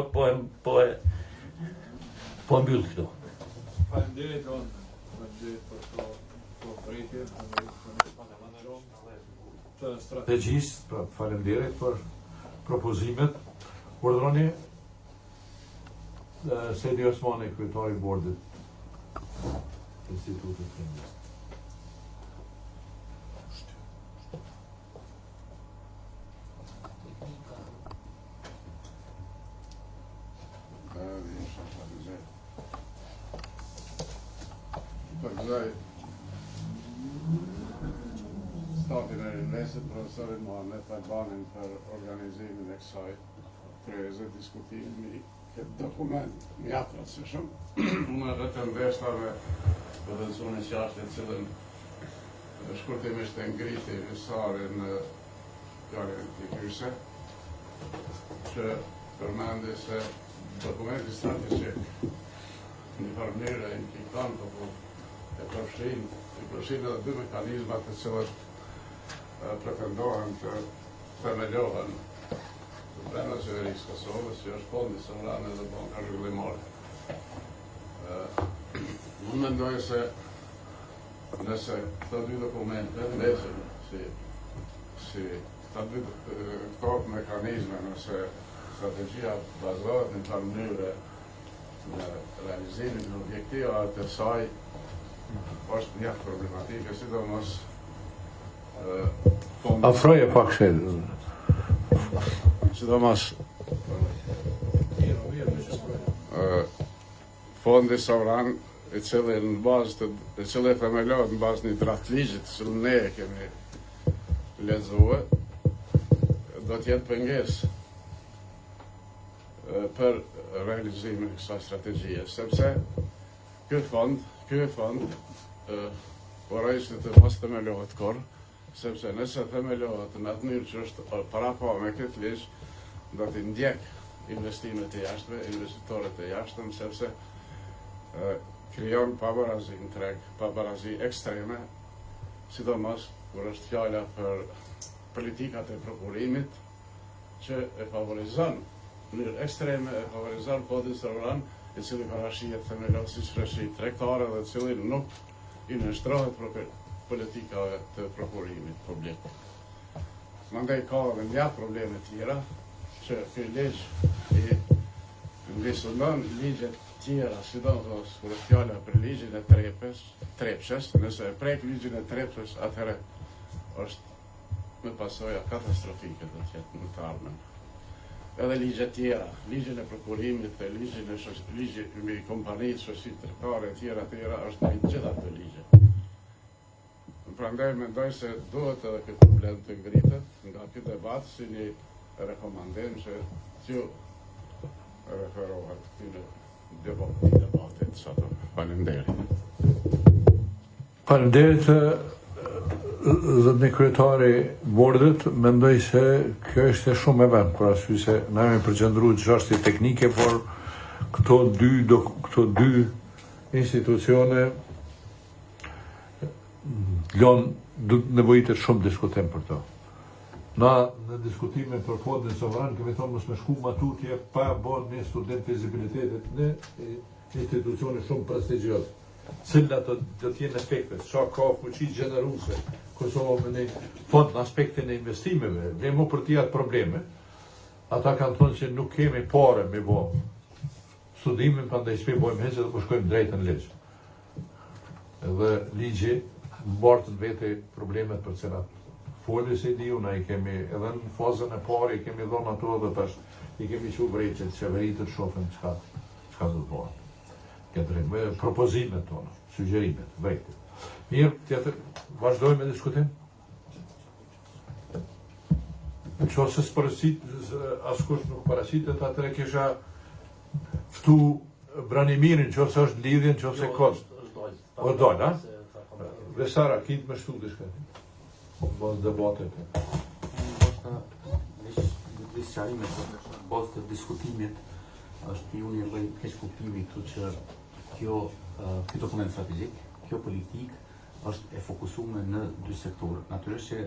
mbyll këtu. Faleminderit për të pritje të strategjisë, pra faleminderit për propozimet. Urdhroni Sedi Osmani, kryetari i bordit Institutit Feminist. Përgëzoj stafin e rinvesit, profesorit Muhammed Albanin për organizimin e kësaj treze, diskutimi këtë dokument mjatë rastishëm. Unë vetëm veshta me vëdhënësune qashtë e cilën shkurtimisht e ngriti Visari në fjalën e kyse, që përmendi se dokumenti strategjik një farmire implikan e përfshin edhe dy mekanizmat të cilët pretendohen të themelohen brenda qeverisë Kosovës, që është fondi sovran dhe banka zhvillimore. Unë mendoj se nëse këto dy dokumente ndeshin si këto mekanizme, nëse strategjia bazohet në të mënyre në realizimin në objektiva të saj, është një problematike, sidomos Afroje pak shetë. sidomos fondi sovran i cili themelohet në bazë një draftligjit që ne e kemi lexuar, do të jetë pengesë për realizimin e kësaj strategjie, sepse ky fond vorrejshtë të mos themelohet kurrë, sepse nëse themelohet në atë mënyrë që është parapa me këtë ligj, do t'i ndjek investimet e jashtme, investitorët e jashtëm, sepse krijon pabarazi në treg, pabarazi ekstreme, sidomos kur është fjala për politikat e prokurimit që e favorizon në mënyrë ekstreme, e favorizon kodin Sororan, i cili parashihet themelosisht rreshit tregtare dhe cili nuk i nështrohet politikave të prokurimit publik. Mandej ka edhe mjaft probleme tjera që ky ligj i mbysundon ligjet tjera, sidomos kur është fjala për ligjin e Trepshës, nëse e prek ligjin e Trepshës, atëherë është me pasoja katastrofike do të jetë në të ardhmen. Edhe ligjet tjera, ligjin e prokurimit dhe ligjin e kompanitë, shoqëritë tregtare e tjera është në gjitha ato ligje. Prandaj mendoj se duhet edhe këtë problem të ngritet nga ky debat si një rekomandim që t'ju referohet këtyre debatit sot. Faleminderit. Faleminderit zotni kryetari bordit, mendoj se kjo është shumë e vend, për arsye se na jemi përqendruar çështje teknike, por këto dy institucione nevojitet shumë diskutim për to. Na në diskutime për fondin sovran kemi thonë mos me shku matutje pa bërë një student fizibilitetit në institucione shumë prestigjioze. Cilat do të jenë efektet, sa ka fuqi gjeneruese Kosova me një fond në aspektin e investimeve, vemo për t'i atë probleme. Ata kanë thonë që nuk kemi pare me bo studimin, prandaj s'pe bojmë hecë dhe po shkojmë drejtën ligj. Edhe ligji mbartën vete problemet për cilat folje se di una, i kemi edhe në fazën e parë, i kemi dhonë ato dhe tash i kemi që vrejqet, qeveritët shofën qka do të bërë. Këtë me propozimet tonë, sugjerimet, vejtë. Mirë, tjetër, vazhdojmë me diskutim? Në që ose askush nuk parasitet, atëre kisha ftu Branimirin, që ose është lidhjen, që ose kost. O dojnë, ha? Dhe Sara, kitë me shtu dishka. Bazë debatet. Basta, veç qarimet, bazë të diskutimit, është ju një lloj keq kuptimi këtu që ky dokument strategjik, kjo politik është e fokusuar në dy sektorë. Natyrisht që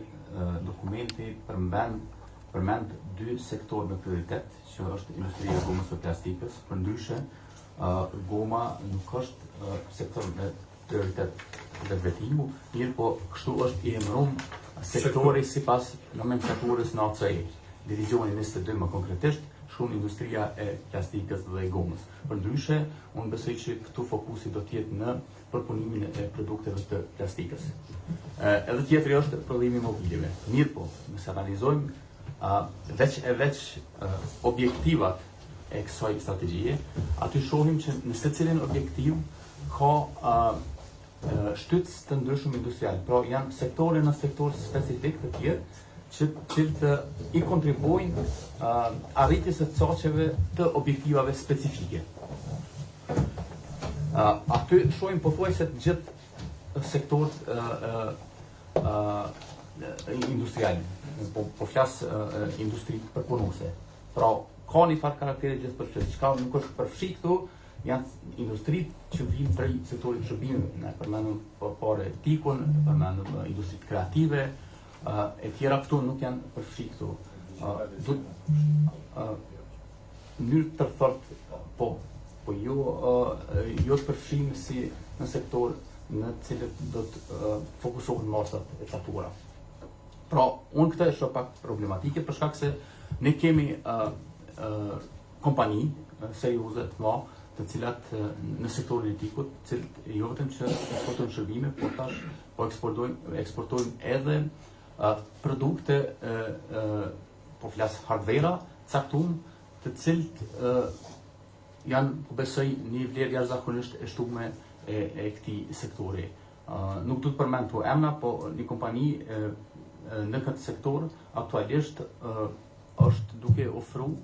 dokumenti përmend dy sektorë me prioritet, që është industria e gomës së plastikës. Përndryshe, goma nuk është sektor me prioritet dhe vetimu, mirë po kështu është i emërum sektori sipas nomenklaturës në ACE. Divizioni 22 më konkretisht shkruan industria e plastikës dhe e gomës. Përndryshe, unë besoj që këtu fokusi do të jetë në përpunimin e produkteve të plastikës. Edhe tjetri është prodhimi i mobilive. Mirë po, nëse analizojmë veç objektivat e kësaj strategjie, aty shohim që në secilin objektiv ka shtytës të ndryshëm industrial. Pra janë sektore në sektor specifik të tjerë që i kontribuojnë arritjes së çoçeve të objektivave specifike. Aty shohim pothuajse të gjithë sektorët industrial, po flas industri përpunuese. Pra ka një farë karakteri gjithëpërfshirë. Çka nuk është përfshi këtu janë industritë që vijnë prej sektorit shërbimeve. Ne përmendëm përpara tikun, përmendëm industritë kreative, e tjera këtu nuk janë përfshi këtu. Mënyrë të thotë po jo të përfshim si në sektor në cilët do të fokusohen masat e caktuara. Pra, unë këtë e shoh pak problematike për shkak se ne kemi kompani serioze të mëdha, të cilat në sektorin e tikut, të cilët jo vetëm që eksportojnë shërbime, por tash po eksportojnë edhe produkte, po flas hardware caktuar, të cilët janë, po besoj, një vlerë jashtëzakonisht e shtuar e këtij sektori. Nuk do të përmend po emra, po një kompani në këtë sektor aktualisht është duke ofruar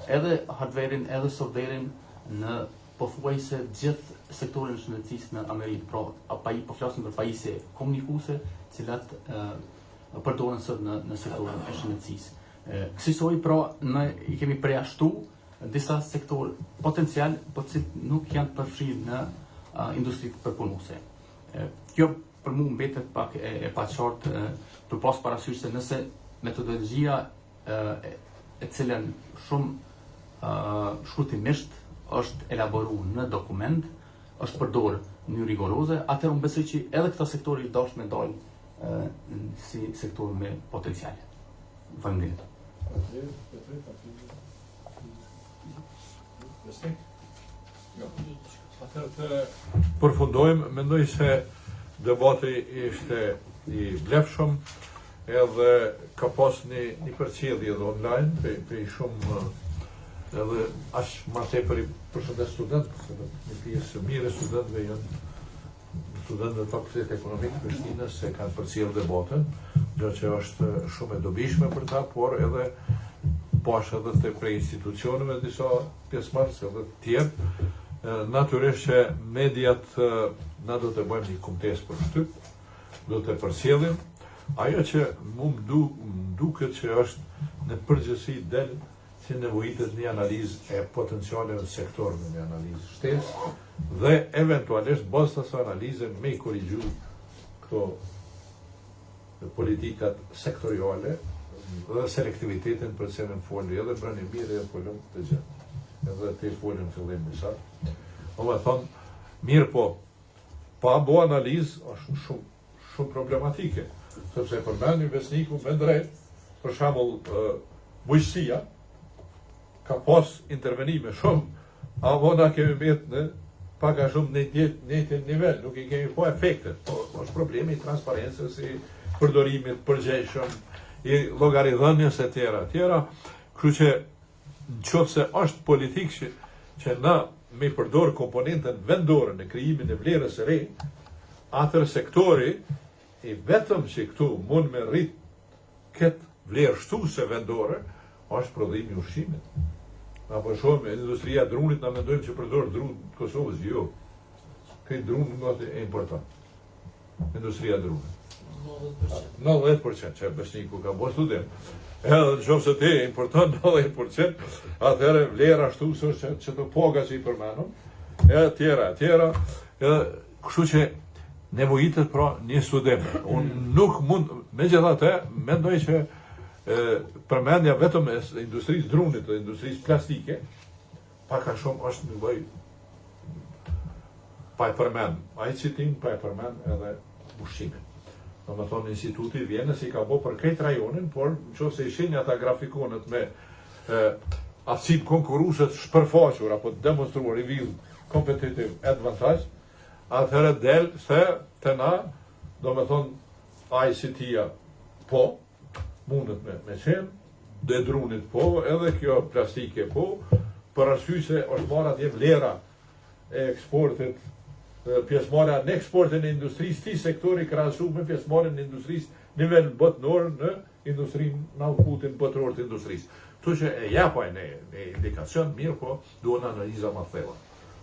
edhe hardware-in edhe software-in në pothuajse gjithë sektorin e shëndetësisë në Amerikë. Pra, po flasim për pajisje komunikuese, të cilat përdoren sot në sektorin e shëndetësisë. Kësaj pra ne i kemi përjashtuar disa sektor potencial, po që nuk janë përfshirë në industritë përpunuese. Kjo për mua mbetet pak e paqartë për pas parasysh se nëse metodologjia e cilën shumë shkurtimisht është elaboruar në dokument, është përdorur në mënyrë rigoroze, atëherë unë besoj që edhe këta sektori i dashur me dalë si sektor me potenciale. Faleminderit. Përfundojmë, mendoj se debati ishte i vlefshëm, edhe ka pas një përcjellje edhe online pe shumë edhe aq më tepër për shëndet student, një pjesë mirë e studentëve janë studentët e Fakultetit Ekonomik të Prishtinës se kanë përcjellë debatën, gjë që është shumë e dobishme për ta, por edhe pash edhe të prej institucioneve disa pjesëmarrës edhe të tjerë. Natyrisht që mediat na do të bëjmë një kumtes për shtyp, do të përcjellim. Ajo që mu më duket që është në përgjithësi del si nevojitet një analizë e potencialeve të sektorëve, një analizë shtesë dhe eventualisht bazë të analize me i korrigju këto politikat sektoriale dhe selektivitetin për cilën foli edhe brani mirë edhe folëm të gjithë. Edhe të folën fillim njësar. O me thonë, mirë po, pa bo analizë është shumë problematike, sepse përmend një besniku me drejt, për shembull bujqësia, ka pas intervenime shumë, avo na kemi mbet në paka shumë në njëjtin nivel, nuk i kemi po efektet, po është problemi i transparencës, i përdorimit përgjegjshëm, i llogaridhënies e tjera, kështu që nëse është politikë që na me përdor komponentën vendore në krijimin e vlerës së re, atër sektori i vetëm që këtu mund me rrit këtë vlerë shtuese vendore është prodhimi i ushqimit. Apo shohim industria e drunit, na mendojmë që përdor drun të Kosovës, jo. Këtë drun nuk është important. Industria e drunit. 90% që besniku ka bërë studim. Edhe në qoftë se ti importon 90%, atëherë vlera shtuese që të poga që i përmenëm, edhe tjera, edhe kështu që nevojitet pra një studim. Unë nuk mund, megjithatë, mendoj që përmendja vetëm e industrisë drunit dhe industrisë plastike, pak a shumë është një lloj pa e përmend, ai citim pa e përmend edhe ushqimin. Do me thonë, instituti Vjenës i ka bo për këtë rajonin, por në qoftë se ishin ata grafikonet me aftësinë konkurruese të shpërfaqur apo të demonstruar i vill competitive advantage, atëherë del se të na, do me thonë, ICT-ja po, mundet me qenë, dhe drunit po, edhe kjo plastike po, për arsye se është marrë atje vlera e eksportit, pjesëmarrja në eksportin e industrisë, ti sektori krahasuar me pjesëmarrjen e industrisë nivel botëror në industrinë, në outputin botëror të industrisë. Kështu që e japaj në indikacion mirë, po duhen analiza më të thella.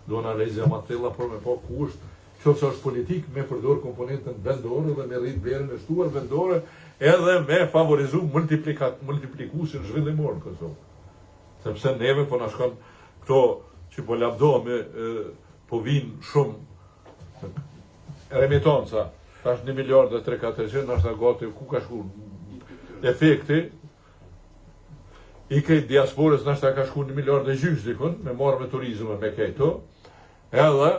Duhen analiza më të thella por me po kusht, qoftë është politik me përdor komponentën vendore dhe me rrit vlerën e shtuar vendore, edhe me favorizu multiplikuesin zhvillimor në Kosovë. Sepse neve po na shkon këto që po lavdohemi, po vinë shumë remitanca, tash 1 miliard dhe 3-400, nashta gati ku ka shku efekti, i krejt diasporës nashta ka shku 1 miliard dhe gjyq dikun, me marrë me turizme me këto, edhe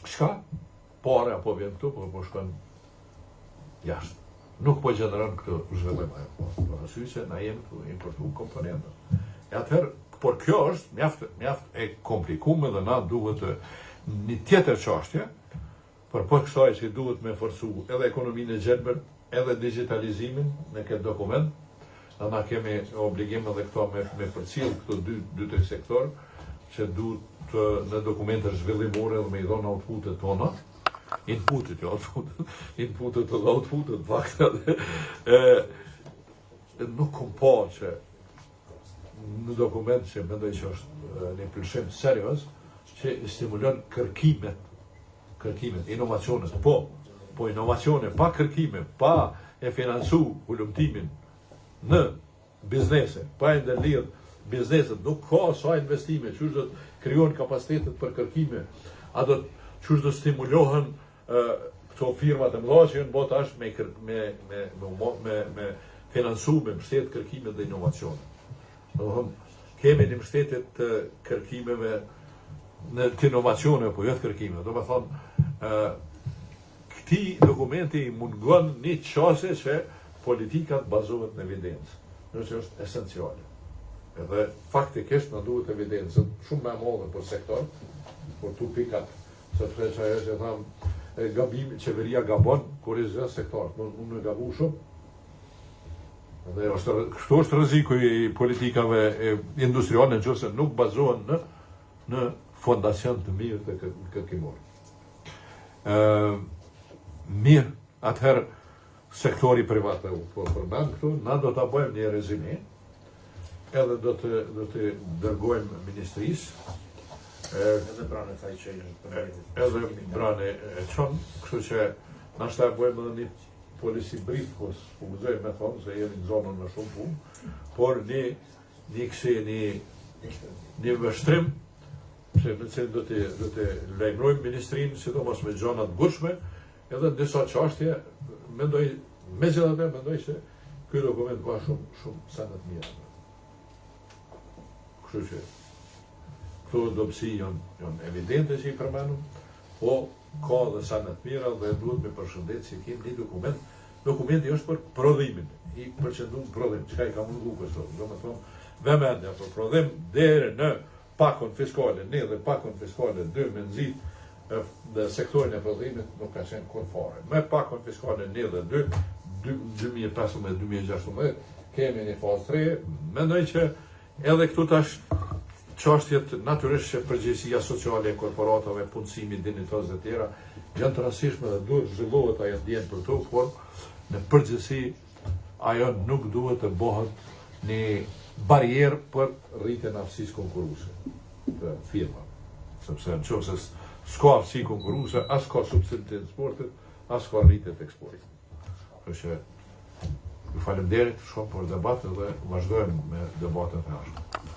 shka? Pare apo vjen këtu, po shkon jashtë. Nuk po gjeneron këtë zhvillim ajo. Për arsye se na jemi këtu importu komponentët. Atëherë, por kjo është mjaft e komplikuar dhe na duhet një tjetër çështje, për po kësaj që duhet me forcu edhe ekonominë e gjelbër, edhe digitalizimin në këtë dokument, dhe na kemi obligim edhe këto me përcjell këto dy sektor, që duhet në dokumente zhvillimore dhe me i dhonë outputet tona, inputet, jo outputet, inputet dhe outputet, fakta nuk kom pa që në dokument që mendoj që është një pëlqim serioz, që stimulon kërkimet, inovacionet, po inovacione, pa kërkime, pa e financu hulumtimin në biznese, pa e ndërlidh bizneset, nuk ka sa investime, që do të krijohen kapacitetet për kërkime, a do të stimulohen këto firmat e mëdha që janë botë është me financu me mbështet kërkimet dhe inovacionet. Kemi një mbështetje të kërkimeve në të inovacione, po jo të kërkime. Do me thonë, këti dokumenti mungon një qase që politikat bazohet në evidencë. Nëse është esenciale. Edhe faktikisht në duhet evidencën shumë me modhe për sektor, për tu pikat, sepse që ajo që thamë, gabimi, qeveria gabon, kur i zë sektor, unë e gabu shumë. Dhe kështu është rreziku i politikave industriale nëse nuk bazohen në fondacion të mirë të kërkimor. Mirë, atëherë sektori privat e përmend këtu, na do ta bëjmë një rezime, edhe do të dërgojmë ministrisë, Edhe pranë thaj që edhe pranë e çon, kështu që na shta bëjmë edhe një policy brief, ku gëzojmë me thonë se jemi në zonën me shumë punë, por një vështrim, se në cilë do të lajmërojmë ministrinë, sidomos me gjonat gurshme, edhe në disa çështje, mendoj se ky dokument ka shumë senet mira. Kështu që këto dobësi janë evidente që i përmenum, po ka dhe senet mira dhe duhet me përshëndet që kemi një dokument. Dokumenti është për prodhimin, i përqendruar në prodhim, çka i ka mundu kështu. Do me thonë, vëmendja për prodhim deri në pakon fiskale, ne dhe pakon fiskale dy me nxit dhe sektorin e prodhimit nuk ka qenë kur fare. Me pakon fiskale ne dhe 2015-2016 kemi një fazë 3, mendoj që edhe këtu tash çështjet natyrisht që përgjegjësia sociale e korporatave, punësimi, dinitoz dhe tjera janë të rastishme dhe duhet zhvillohet ajo ndjen për to, por në përgjithësi ajo nuk duhet të bëhet një barierë për rritjen e aftësisë konkurruese të firmave. Sepse nëse s'ka aftësi konkurruese, as ka subsidim të eksportit, as ka rritje të eksportit. Kështu që ju falenderit shumë për debatën dhe vazhdojmë me debatën e ardhshme.